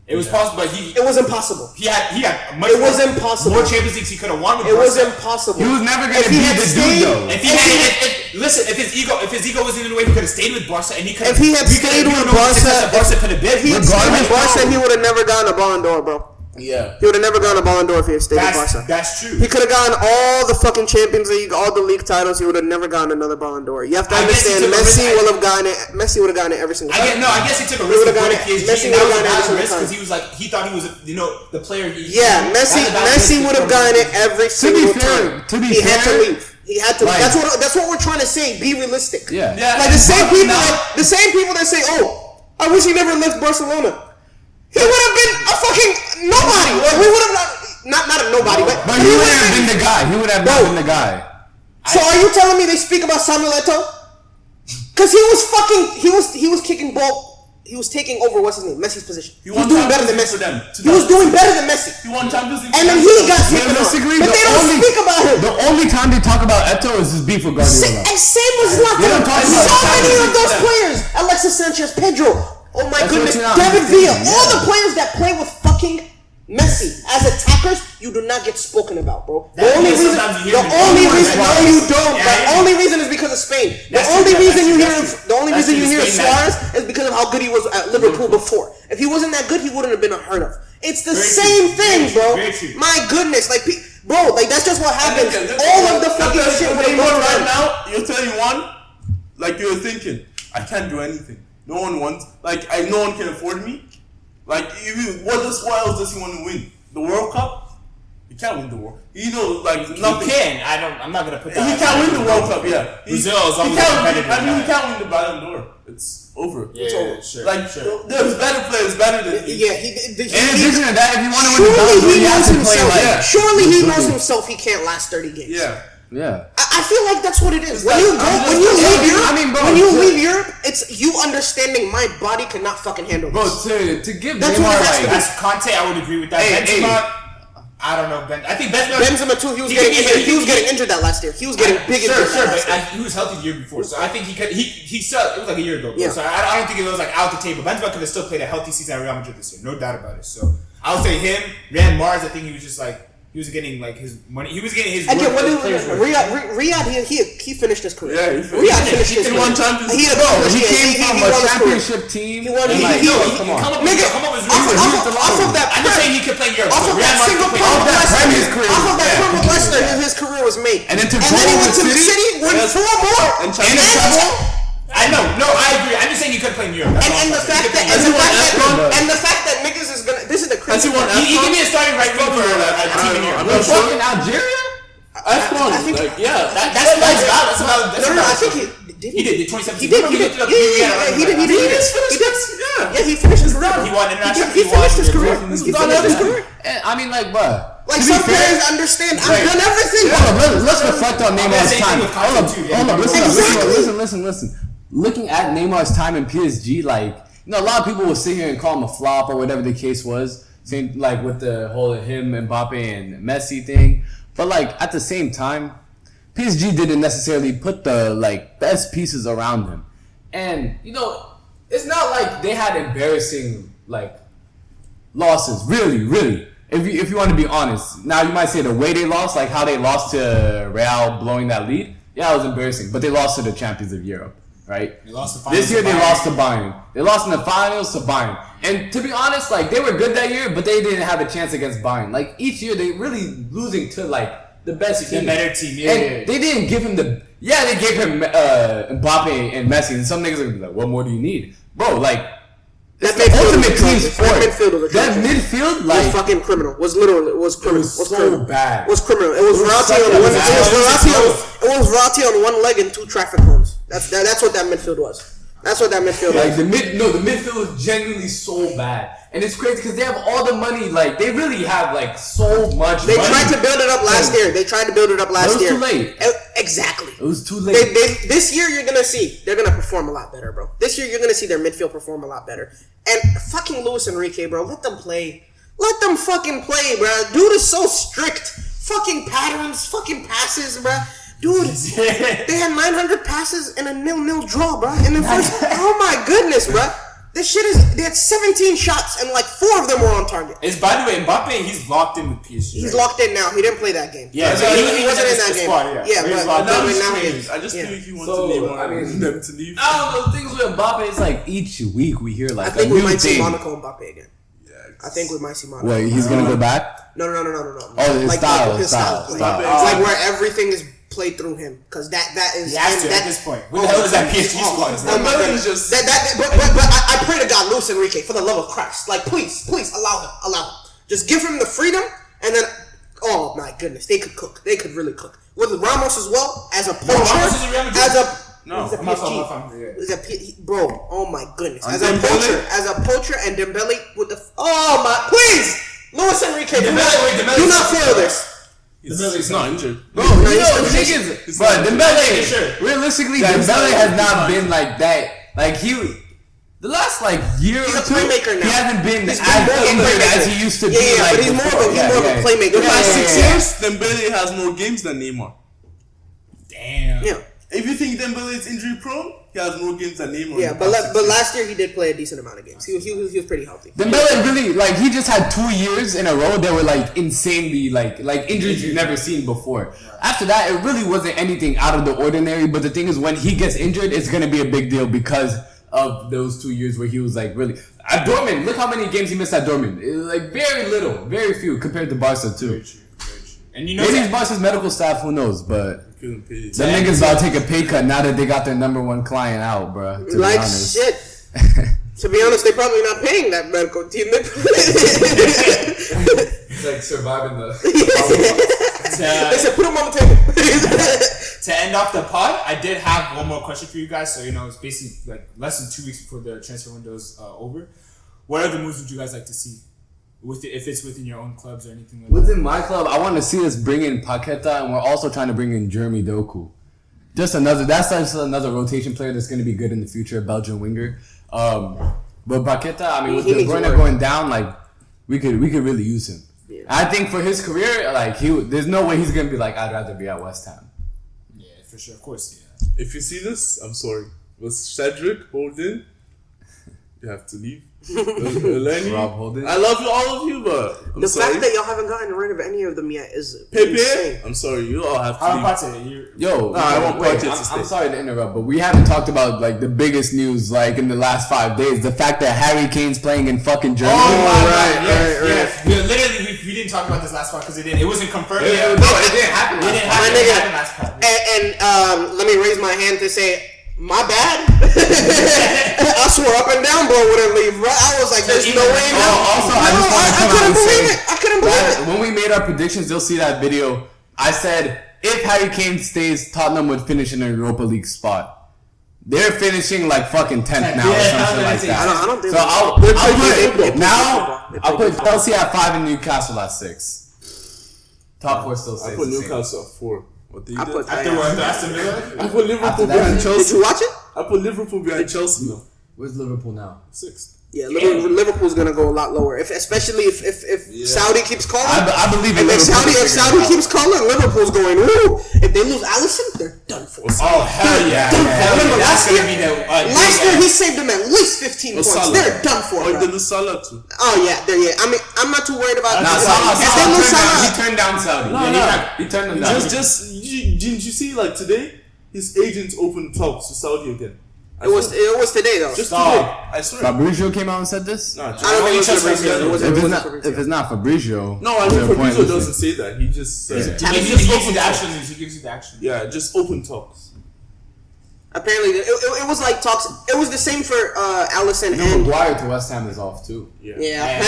Speaker 1: It was possible, but
Speaker 2: It was impossible.
Speaker 1: he had much
Speaker 2: It was impossible.
Speaker 1: more Champions Leagues he could have won with
Speaker 2: It was
Speaker 1: Barca.
Speaker 2: impossible.
Speaker 4: He was never gonna
Speaker 2: If he
Speaker 4: be
Speaker 2: had
Speaker 4: the
Speaker 2: stayed-
Speaker 4: dude though.
Speaker 1: If his ego wasn't in the way, he could have stayed with Barca and he could.
Speaker 2: If he had stayed with Barca,
Speaker 1: Barca could have been.
Speaker 2: If he had stayed with Barca, he would have never gotten a Ballon d'Or, bro.
Speaker 3: Yeah.
Speaker 2: He would have never gotten a Ballon d'Or if he had stayed with Barca.
Speaker 1: That's true.
Speaker 2: He could have gotten all the fucking Champions League, all the league titles. He would have never gotten another Ballon d'Or. You have to
Speaker 1: I guess he
Speaker 2: understand,
Speaker 1: took a
Speaker 2: Messi
Speaker 1: risk.
Speaker 2: would have gotten it. Messi would have gotten it every single time.
Speaker 1: I guess he took a
Speaker 2: He
Speaker 1: risk
Speaker 2: would've
Speaker 1: of going to
Speaker 2: gotten it.
Speaker 1: PSG.
Speaker 2: Messi
Speaker 1: And that
Speaker 2: would've
Speaker 1: was a
Speaker 2: gotten it
Speaker 1: bad
Speaker 2: every
Speaker 1: risk
Speaker 2: single
Speaker 1: because he was like he thought he was the player.
Speaker 2: Yeah, Messi would have gotten it every single time. He had to leave. He had to.
Speaker 4: Like-
Speaker 2: That's what we're trying to say. Be realistic.
Speaker 4: Yeah.
Speaker 2: Like the same people that say, "Oh, I wish he never left Barcelona." He would have been a fucking nobody. Like, we would have not a nobody, but
Speaker 4: But he would have been the guy. He would have not been the guy.
Speaker 2: So are you telling me they speak about Samuel Eto'o? Because he was kicking ball. He was taking over what's his name, Messi's position. He was
Speaker 3: won
Speaker 2: doing better
Speaker 3: Champions
Speaker 2: than
Speaker 3: League
Speaker 2: Messi.
Speaker 3: for them.
Speaker 2: He was doing better than Messi.
Speaker 3: He won Champions League.
Speaker 2: And then he got taken off.
Speaker 4: Realistically,
Speaker 2: But they don't speak about him.
Speaker 4: The only time they talk about Eto'o is his beef with Guardiola.
Speaker 2: And same was
Speaker 4: They don't talk
Speaker 2: Zlatan.
Speaker 4: about
Speaker 2: So many
Speaker 4: Champions
Speaker 2: of
Speaker 4: League
Speaker 2: those
Speaker 3: for them.
Speaker 2: players, Alexis Sanchez, Pedro. Oh my
Speaker 4: That's
Speaker 2: goodness,
Speaker 4: what you're not
Speaker 2: David Villa.
Speaker 4: understanding,
Speaker 2: All
Speaker 4: yeah.
Speaker 2: the players that play with fucking Messi as attackers, you do not get spoken about, bro. The
Speaker 1: That
Speaker 2: only
Speaker 1: is
Speaker 2: reason,
Speaker 1: sometimes you hear
Speaker 2: the
Speaker 1: me.
Speaker 2: only
Speaker 1: Oh,
Speaker 2: reason,
Speaker 1: my
Speaker 2: no,
Speaker 1: God.
Speaker 2: you don't.
Speaker 1: Yeah,
Speaker 2: The
Speaker 1: yeah.
Speaker 2: only reason is because of Spain. The
Speaker 1: That's
Speaker 2: only
Speaker 1: true,
Speaker 2: reason
Speaker 1: that's
Speaker 2: you
Speaker 1: true,
Speaker 2: hear,
Speaker 1: that's true.
Speaker 2: the only
Speaker 1: That's
Speaker 2: reason you
Speaker 1: true,
Speaker 2: hear
Speaker 1: Spain,
Speaker 2: Suarez is because of how good he was at Liverpool before. If he wasn't that good, he wouldn't have been unheard of. It's the
Speaker 1: Very
Speaker 2: same
Speaker 1: true.
Speaker 2: thing,
Speaker 1: Very true.
Speaker 2: bro.
Speaker 1: Very true.
Speaker 2: My goodness, like, bro, like that's just what happens. All of the fucking shit would have
Speaker 3: Neymar
Speaker 2: gone
Speaker 3: right
Speaker 2: right
Speaker 3: now, you're telling one, like you were thinking, I can't do anything. No one wants, no one can afford me. Like, what else does he want to win? The World Cup? He can't win the World. You know, like nothing.
Speaker 1: He can. I'm not gonna put that.
Speaker 3: He can't win the World Cup. Yeah,
Speaker 1: Brazil is
Speaker 3: he
Speaker 1: always
Speaker 3: can't.
Speaker 1: competitive
Speaker 3: I mean,
Speaker 1: in
Speaker 3: he can't win the Ballon d'Or. It's over.
Speaker 1: Yeah, sure.
Speaker 3: Like,
Speaker 1: sure.
Speaker 3: there's better players better than him.
Speaker 2: Yeah,
Speaker 4: In addition to that, if you want to win the
Speaker 2: surely
Speaker 4: Ballon d'Or,
Speaker 2: he
Speaker 4: you have
Speaker 2: knows
Speaker 4: to play
Speaker 2: himself.
Speaker 4: like.
Speaker 2: Surely he knows himself. He can't last 30 games.
Speaker 3: Yeah.
Speaker 4: Yeah.
Speaker 2: I feel like that's what it is. When
Speaker 3: like-
Speaker 2: you go,
Speaker 3: I'm
Speaker 2: when
Speaker 3: just-
Speaker 2: you leave
Speaker 3: yeah,
Speaker 2: Europe,
Speaker 4: I mean, bro,
Speaker 2: when you
Speaker 4: to-
Speaker 2: leave Europe, it's you understanding my body cannot fucking handle
Speaker 4: Bro,
Speaker 2: this.
Speaker 4: to give
Speaker 2: That's
Speaker 4: Neymar
Speaker 2: what it has to
Speaker 4: like.
Speaker 2: be.
Speaker 1: That's Conte. I would agree with that.
Speaker 4: Hey,
Speaker 1: Benzema. I don't know. I think Benzema.
Speaker 2: Benzema too. He was
Speaker 1: He
Speaker 2: getting
Speaker 1: can-
Speaker 2: injured. He was
Speaker 1: he-
Speaker 2: getting injured that last year. He was getting big
Speaker 1: Sure,
Speaker 2: injured.
Speaker 1: sure,
Speaker 2: that last
Speaker 1: but
Speaker 2: year.
Speaker 1: he was healthy the year before, so I think he could. He still. It was like a year ago. Bro.
Speaker 2: Yeah.
Speaker 1: So I don't think it was like out the table. Benzema could have still played a healthy season at Real Madrid this year, no doubt about it. So I would say him, Riyad Mahrez. I think he was just like he was getting like his money. He was getting his.
Speaker 2: Again, what
Speaker 1: worth,
Speaker 2: did
Speaker 1: his players' worth.
Speaker 2: Riyad? He finished his career.
Speaker 3: Yeah, he
Speaker 2: Riyad finished his
Speaker 3: He
Speaker 2: career.
Speaker 3: won Champions League.
Speaker 4: He came from
Speaker 2: he
Speaker 4: a
Speaker 2: won his career.
Speaker 4: championship team.
Speaker 2: He won-
Speaker 4: and
Speaker 2: he-
Speaker 4: like,
Speaker 2: he-
Speaker 4: yo,
Speaker 2: he-
Speaker 4: come on.
Speaker 1: Come up
Speaker 2: Nigga,
Speaker 1: with
Speaker 2: off of that,
Speaker 1: I'm just saying he could play in Europe.
Speaker 2: off of
Speaker 1: Riyad
Speaker 2: that
Speaker 1: Mahrez
Speaker 2: single
Speaker 1: could play-
Speaker 2: prem
Speaker 4: Off
Speaker 2: with
Speaker 4: that
Speaker 2: Leicester,
Speaker 4: prem, his career
Speaker 2: off
Speaker 4: was
Speaker 2: of that
Speaker 4: bad.
Speaker 2: prem with Leicester, his career was made.
Speaker 4: And then to
Speaker 2: he
Speaker 4: go
Speaker 2: went to
Speaker 4: with
Speaker 2: the City, won
Speaker 3: Yes.
Speaker 2: 4 more,
Speaker 3: And Champions
Speaker 2: and
Speaker 1: I know. No, I agree. I'm just saying you could play in Europe. That's all
Speaker 2: and
Speaker 1: I'm
Speaker 2: the
Speaker 1: saying.
Speaker 2: fact that
Speaker 3: Has he won AFCON?
Speaker 2: and the fact that niggas is gonna this is the
Speaker 3: Has
Speaker 2: crazy
Speaker 3: he won
Speaker 2: part.
Speaker 1: He can be a starting right wing for a team in
Speaker 3: I'm
Speaker 1: Europe.
Speaker 3: not sure.
Speaker 4: Fucking Algeria?
Speaker 3: AFCON.
Speaker 2: I think-
Speaker 3: Like, yeah.
Speaker 1: That's valid. That's about.
Speaker 2: No, I think he did.
Speaker 1: He did. 2017.
Speaker 2: He did. Yeah, he finished his career.
Speaker 1: He won international.
Speaker 2: He finished his career.
Speaker 1: He
Speaker 2: He finished his career.
Speaker 4: I mean, like, bruh.
Speaker 2: Like
Speaker 4: to be
Speaker 2: some
Speaker 4: fair-
Speaker 2: players understand. I've
Speaker 4: Right.
Speaker 2: done everything.
Speaker 4: Hold up, let's reflect on Neymar's
Speaker 1: same
Speaker 4: time.
Speaker 1: thing with Conte
Speaker 4: Hold up,
Speaker 1: too, yeah.
Speaker 4: hold up,
Speaker 2: Exactly.
Speaker 4: listen. Looking at Neymar's time in PSG, like, you know, a lot of people will sit here and call him a flop or whatever the case was, saying like with the whole him, Mbappe, and Messi thing. But like at the same time, PSG didn't necessarily put the like best pieces around him, and you know, it's not like they had embarrassing like losses. Really. If you want to be honest, now you might say the way they lost, like how they lost to Real, blowing that lead. Yeah, it was embarrassing, but they lost to the champions of Europe, right?
Speaker 1: They lost the finals.
Speaker 4: This year they lost to Bayern. They lost in the finals to Bayern. And to be honest, like they were good that year, but they didn't have a chance against Bayern. Like each year they really losing to like the best team.
Speaker 1: The better team, yeah.
Speaker 4: And they didn't give him they gave him Mbappe and Messi, and some niggas are gonna be like, what more do you need? Bro, like
Speaker 2: That
Speaker 4: it's the ultimate team
Speaker 2: atrocious.
Speaker 4: sport.
Speaker 2: That midfield was
Speaker 4: That
Speaker 2: atrocious.
Speaker 4: midfield,
Speaker 2: was
Speaker 4: like
Speaker 2: fucking criminal. Was literally was criminal.
Speaker 4: was so bad.
Speaker 2: Was criminal. It was Verratti
Speaker 4: such
Speaker 2: on
Speaker 4: a
Speaker 2: one.
Speaker 4: bad-
Speaker 2: It was Verratti on one leg and 2 traffic cones. That's what that midfield was. That's what that midfield
Speaker 4: Like
Speaker 2: was.
Speaker 4: the midfield is genuinely so bad, and it's crazy because they have all the money. Like they really have like so much.
Speaker 2: They
Speaker 4: money.
Speaker 2: tried to build it up last year. They tried to build it up last
Speaker 4: It was
Speaker 2: year.
Speaker 4: too late.
Speaker 2: Exactly.
Speaker 4: It was too late.
Speaker 2: This year you're gonna see they're gonna perform a lot better, bro. This year you're gonna see their midfield perform a lot better. And fucking Luis Enrique, bro, let them play. Let them fucking play, bro. Dude is so strict. Fucking patterns, fucking passes, bro. Dude, they had 900 passes and a 0-0 draw, bro. In the first, oh my goodness, bro. This shit is. They had 17 shots and like 4 of them were on target.
Speaker 1: It's by the way, Mbappe. He's locked in with PSG.
Speaker 2: He's locked in now. He didn't play that game.
Speaker 1: Yeah,
Speaker 2: so he wasn't in that game.
Speaker 1: Squad,
Speaker 2: Yeah,
Speaker 1: He's
Speaker 2: but
Speaker 1: locked
Speaker 3: Now
Speaker 1: in.
Speaker 3: he's
Speaker 2: now he
Speaker 3: changed.
Speaker 2: is.
Speaker 3: I just
Speaker 2: Yeah.
Speaker 3: feel like he wants
Speaker 4: So,
Speaker 3: Neymar
Speaker 4: I mean,
Speaker 3: them to leave.
Speaker 4: I don't know. The things with Mbappe is like each week we hear like
Speaker 2: I think
Speaker 4: a
Speaker 2: we
Speaker 4: new
Speaker 2: might see
Speaker 4: thing.
Speaker 2: Monaco Mbappe again. I think we might see Monaco.
Speaker 4: Wait, he's gonna go back?
Speaker 2: No.
Speaker 4: Oh, his style.
Speaker 2: his style.
Speaker 3: style.
Speaker 2: It's like where everything is played through him, because that is.
Speaker 1: He has to
Speaker 2: that,
Speaker 1: at this point. What the hell is that PSG squad?
Speaker 2: Oh my
Speaker 3: Mbappe
Speaker 2: goodness.
Speaker 3: is just-
Speaker 2: But I pray to God, Luis Enrique, for the love of Christ, like please allow him. Just give him the freedom, and then oh my goodness, they could cook. They could really cook with Ramos as well as a poacher,
Speaker 1: Ramos is a Real Madrid.
Speaker 2: as a.
Speaker 3: No,
Speaker 2: he's a
Speaker 1: I'm not
Speaker 2: PSG.
Speaker 1: talking about
Speaker 2: He's a bro. Oh my goodness!
Speaker 3: And
Speaker 2: As a
Speaker 3: Dembele?
Speaker 2: poacher, and Dembele with the. Oh my! Please, Luis Enrique, do
Speaker 1: Dembele-
Speaker 2: not fail this.
Speaker 3: He's not injured.
Speaker 4: Bro,
Speaker 2: No,
Speaker 4: you
Speaker 2: he's
Speaker 4: know,
Speaker 2: still-
Speaker 4: niggas, but Dembele,
Speaker 1: Sure.
Speaker 4: realistically,
Speaker 3: Yeah, he's
Speaker 4: Dembele
Speaker 3: not-
Speaker 4: has
Speaker 3: he's
Speaker 4: not
Speaker 3: not.
Speaker 4: been like that. Like the last like year
Speaker 2: He's
Speaker 4: or
Speaker 2: a
Speaker 4: two,
Speaker 2: playmaker now.
Speaker 4: he hasn't been
Speaker 2: He's
Speaker 4: as
Speaker 2: more of a
Speaker 4: injured
Speaker 2: playmaker.
Speaker 4: as he used to be.
Speaker 2: Yeah,
Speaker 4: like
Speaker 2: but he's more
Speaker 4: before.
Speaker 2: of a playmaker.
Speaker 3: The past 6
Speaker 2: Yeah.
Speaker 3: years, Dembele has more games than Neymar.
Speaker 1: Damn.
Speaker 2: Yeah,
Speaker 3: If you think Dembele is injury prone, he has more games than Neymar.
Speaker 2: yeah,
Speaker 3: in the
Speaker 2: but
Speaker 3: past 6 years.
Speaker 2: last year he did play a decent amount of games. He was pretty healthy.
Speaker 4: Dembele really like he just had 2 years in a row that were like insanely like injuries you've never seen before. After that, it really wasn't anything out of the ordinary. But the thing is, when he gets injured, it's gonna be a big deal because of those 2 years where he was like really at Dortmund. Look how many games he missed at Dortmund. It was, like very little, very few compared to Barca too.
Speaker 1: And you know
Speaker 4: Maybe
Speaker 1: that-
Speaker 4: it's Barca's medical staff, who knows? But
Speaker 3: Couldn't pay.
Speaker 4: the niggas about to take a pay cut now that they got their number 1 client out, bruh. To be
Speaker 2: Like
Speaker 4: honest.
Speaker 2: shit. To be honest, they're probably not paying that medical team.
Speaker 4: It's like surviving the.
Speaker 2: They said put him on the table.
Speaker 1: To end off the pod, I did have one more question for you guys. So, it's basically like less than 2 weeks before the transfer window is over. What other moves would you guys like to see? If it's within your own clubs or anything like that?
Speaker 4: Within my club, I want to see us bring in Paqueta, and we're also trying to bring in Jeremy Doku. That's just another rotation player that's going to be good in the future, a Belgian winger. But Paqueta, I mean, with
Speaker 2: He
Speaker 4: De
Speaker 2: needs
Speaker 4: Bruyne
Speaker 2: work.
Speaker 4: going down, like we could really use him.
Speaker 2: Yeah.
Speaker 4: I think for his career, like there's no way he's going to be like, I'd rather be at West Ham.
Speaker 1: Yeah, for sure. Of course, yeah.
Speaker 3: If you see this, I'm sorry. Was Cedric Holden? You have to leave. Eleni,
Speaker 4: Rob Holding.
Speaker 3: I love you, all of you, but I'm
Speaker 2: The
Speaker 3: sorry.
Speaker 2: fact that y'all haven't gotten rid of any of them yet is
Speaker 3: Pepe,
Speaker 2: insane.
Speaker 3: I'm sorry, you all have to
Speaker 1: How
Speaker 3: leave.
Speaker 1: about it?
Speaker 4: Yo,
Speaker 3: I want
Speaker 4: wait,
Speaker 3: Paqueta to stay.
Speaker 4: I'm sorry to interrupt, but we haven't talked about like the biggest news like in the last 5 days. The fact that Harry Kane's playing in fucking Germany.
Speaker 1: Yes. We didn't talk about this last part because it wasn't confirmed yet.
Speaker 4: No, it didn't happen.
Speaker 1: It didn't
Speaker 2: My
Speaker 1: happen.
Speaker 2: nigga.
Speaker 1: It happened last part.
Speaker 2: And let me raise my hand to say, my bad. I swore up and down, bro, wouldn't leave, bro. I was like, there's no way in hell.
Speaker 4: Also, I just want to
Speaker 2: I
Speaker 4: come out
Speaker 2: couldn't
Speaker 4: and
Speaker 2: believe
Speaker 4: say
Speaker 2: it. I couldn't believe
Speaker 4: that
Speaker 2: it.
Speaker 4: when we made our predictions, you'll see that video. I said if Harry Kane stays, Tottenham would finish in a Europa League spot. They're finishing like fucking 10th now or
Speaker 1: Yeah,
Speaker 4: something like that.
Speaker 2: I don't think
Speaker 4: So
Speaker 2: they
Speaker 4: I'll
Speaker 2: play
Speaker 4: put now.
Speaker 2: They play
Speaker 4: I'll put
Speaker 2: good.
Speaker 4: Chelsea at 5 and Newcastle at 6. Top 4 still
Speaker 3: I
Speaker 4: stays
Speaker 3: put
Speaker 4: the same.
Speaker 3: Newcastle at 4. What did you
Speaker 2: I
Speaker 3: do?
Speaker 2: put
Speaker 1: After what? Aston Villa?
Speaker 3: I put Liverpool
Speaker 4: After that-
Speaker 3: behind
Speaker 2: Did
Speaker 3: Chelsea.
Speaker 2: you watch it?
Speaker 3: I put Liverpool behind Chelsea now.
Speaker 4: Where's Liverpool now?
Speaker 3: 6th.
Speaker 2: Yeah, Liverpool's gonna go a lot lower. Especially if Saudi keeps calling.
Speaker 4: I believe in
Speaker 2: if
Speaker 4: Liverpool.
Speaker 2: Saudi keeps calling, Liverpool's going. Ooh, if they lose Alisson, they're done for.
Speaker 1: Oh hell yeah! That's gonna be the
Speaker 2: last year he saved them at least 15 points.
Speaker 3: Salah.
Speaker 2: They're done for.
Speaker 3: Or they lose Salah too.
Speaker 2: Oh yeah, I mean, I'm not too worried about.
Speaker 4: He turned down Saudi.
Speaker 3: No.
Speaker 4: He turned them down.
Speaker 3: Didn't you see like today? His agents opened talks to Saudi again.
Speaker 2: It was today though.
Speaker 3: Just today. I swear.
Speaker 4: Fabrizio came out and said this?
Speaker 3: No,
Speaker 2: I don't think it was Fabrizio.
Speaker 4: If it's not Fabrizio.
Speaker 3: No, I mean Fabrizio doesn't say that. He just says
Speaker 1: He gives you the action news. He gives you the action.
Speaker 3: Yeah, just open talks.
Speaker 2: Apparently, it was like talks. It was the same for Alisson and
Speaker 4: Maguire to West Ham is off too.
Speaker 2: Yeah.
Speaker 1: Yeah.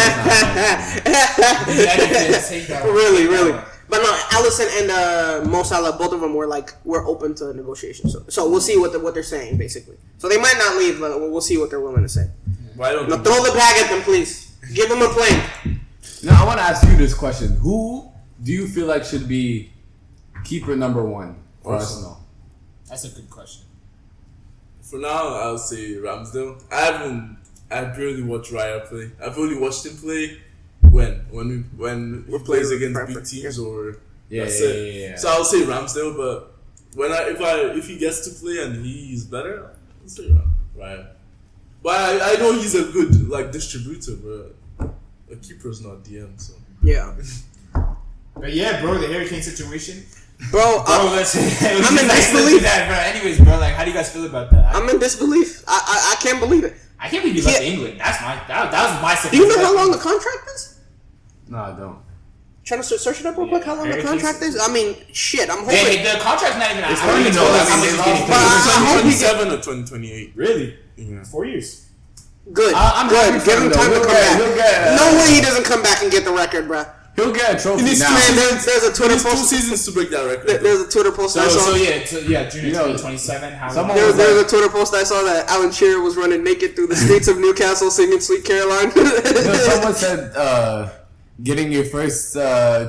Speaker 2: Really. But no, Alisson and Mo Salah, both of them were open to negotiation. So we'll see what they're saying basically. So they might not leave, but we'll see what they're willing to say.
Speaker 3: Why don't
Speaker 2: now throw the bag at them, please. Give them a plane.
Speaker 4: Now I want to ask you this question: who do you feel like should be keeper number 1 for Arsenal?
Speaker 1: That's a good question.
Speaker 3: For now, I'll say Ramsdale. I barely watched Raya play. I've only watched him play when he plays against big teams or that's it.
Speaker 4: Yeah.
Speaker 3: So I'll say Ramsdale, but if he gets to play and he's better, I'll say Raya. But I know he's a good distributor, but a keeper's not DM. So
Speaker 2: Yeah.
Speaker 1: But yeah, bro, the Harry Kane situation.
Speaker 2: Bro,
Speaker 1: I'm in disbelief. That, bro. Anyways, bro, how do you guys feel about that?
Speaker 2: I'm in disbelief. I can't believe it.
Speaker 1: I can't believe he left England. That was my.
Speaker 2: Do you know how long the contract is?
Speaker 4: No, I don't.
Speaker 2: Trying to search it up real quick. How long the contract is? I mean, shit. I'm hoping.
Speaker 1: The contract's not even.
Speaker 4: I don't even know.
Speaker 2: I hope he
Speaker 3: 2027 or 2028.
Speaker 1: Really?
Speaker 3: Yeah.
Speaker 1: 4 years.
Speaker 2: Good.
Speaker 4: I'm
Speaker 2: good.
Speaker 4: happy
Speaker 2: Give
Speaker 4: for
Speaker 2: him
Speaker 4: him,
Speaker 2: time
Speaker 4: though.
Speaker 2: to come
Speaker 4: He'll
Speaker 2: back. No way he doesn't come back and get the record, bro.
Speaker 4: He'll get a trophy now.
Speaker 2: Man, there's a Twitter
Speaker 3: He needs 2
Speaker 2: post.
Speaker 3: seasons to break that record.
Speaker 2: There's a Twitter post I saw.
Speaker 1: Junior 2027.
Speaker 2: There's a Twitter post I saw that Alan Shearer was running naked through the streets of Newcastle singing "Sweet Caroline."
Speaker 4: Someone said getting your first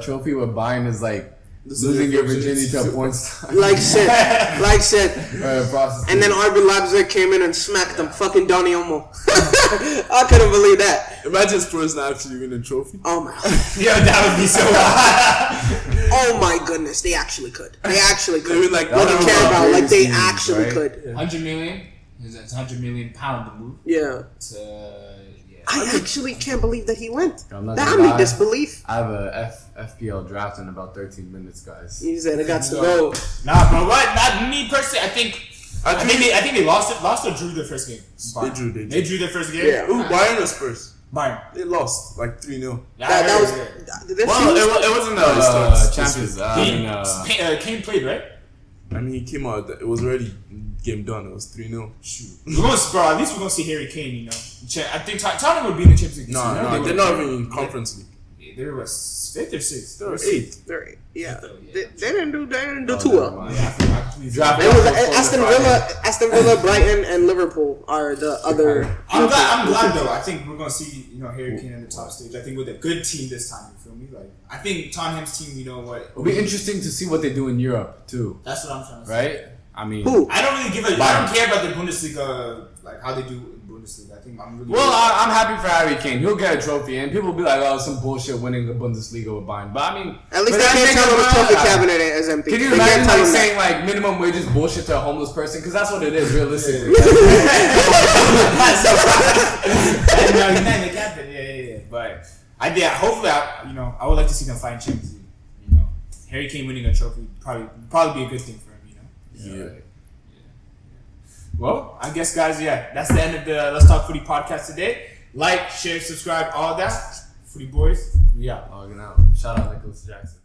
Speaker 4: trophy with Bayern is like losing your virginity to a porn star.
Speaker 2: Like shit. And then RB Leipzig came in and smacked them. Fucking Donny Olmo. I couldn't believe that.
Speaker 3: Imagine Spurs not actually winning a trophy.
Speaker 2: Oh my.
Speaker 1: Yeah, that would be so wild.
Speaker 2: Oh my goodness, they actually could. They actually could.
Speaker 3: They would like
Speaker 2: what they care about, like they actually
Speaker 1: right?
Speaker 2: could.
Speaker 1: Yeah. 100 million. It's 100 million pound to move.
Speaker 2: Yeah.
Speaker 1: Yeah.
Speaker 2: I actually can't believe that he went.
Speaker 4: I'm
Speaker 2: in disbelief.
Speaker 4: I have a FPL draft in about 13 minutes, guys.
Speaker 2: He said I got to go.
Speaker 1: Nah, bro. What? Not me personally. I think they lost or drew their first game. They drew their first game.
Speaker 2: Yeah.
Speaker 3: Ooh, Bayern or Spurs?
Speaker 1: Bayern.
Speaker 3: They lost like 3-0.
Speaker 2: That was.
Speaker 4: Well, it wasn't the Champions.
Speaker 1: Kane played, right?
Speaker 3: I mean, he came out. It was already game done. It was 3-0.
Speaker 1: Shoot. At least we're gonna see Harry Kane. You know, I think Tottenham would be in the Champions League.
Speaker 3: No, they're not even in Conference League.
Speaker 1: They were 5th or 6th.
Speaker 3: They were 8th.
Speaker 2: They're 8th. Yeah. They didn't do too well. Aston Villa, Brighton, and Liverpool are the other.
Speaker 1: I'm glad though. I think we're gonna see Harry Kane in the top stage. I think with a good team this time. You feel me? Like I think Tottenham's team. You know what?
Speaker 4: It'll be interesting to see what they do in Europe too.
Speaker 1: That's what I'm trying to say.
Speaker 4: Right? I mean,
Speaker 1: I don't really I don't care about the Bundesliga, like how they do in Bundesliga. I think I'm really.
Speaker 4: Well, I'm happy for Harry Kane. He'll get a trophy, and people will be like, "Oh, some bullshit winning the Bundesliga with Bayern." But I mean,
Speaker 2: at least they can't tell him his trophy cabinet is empty.
Speaker 4: Can you imagine saying minimum wage is bullshit to a homeless person? Because that's what it is, realistically.
Speaker 1: Yeah. But hopefully, I would like to see them find Champions League. Harry Kane winning a trophy probably be a good thing for him.
Speaker 3: Yeah.
Speaker 1: Well, I guess, guys, that's the end of the Let's Talk Footy podcast today. Like, share, subscribe, all that. Footy boys, we out.
Speaker 4: Logging out. Shout out Nicholas Jackson.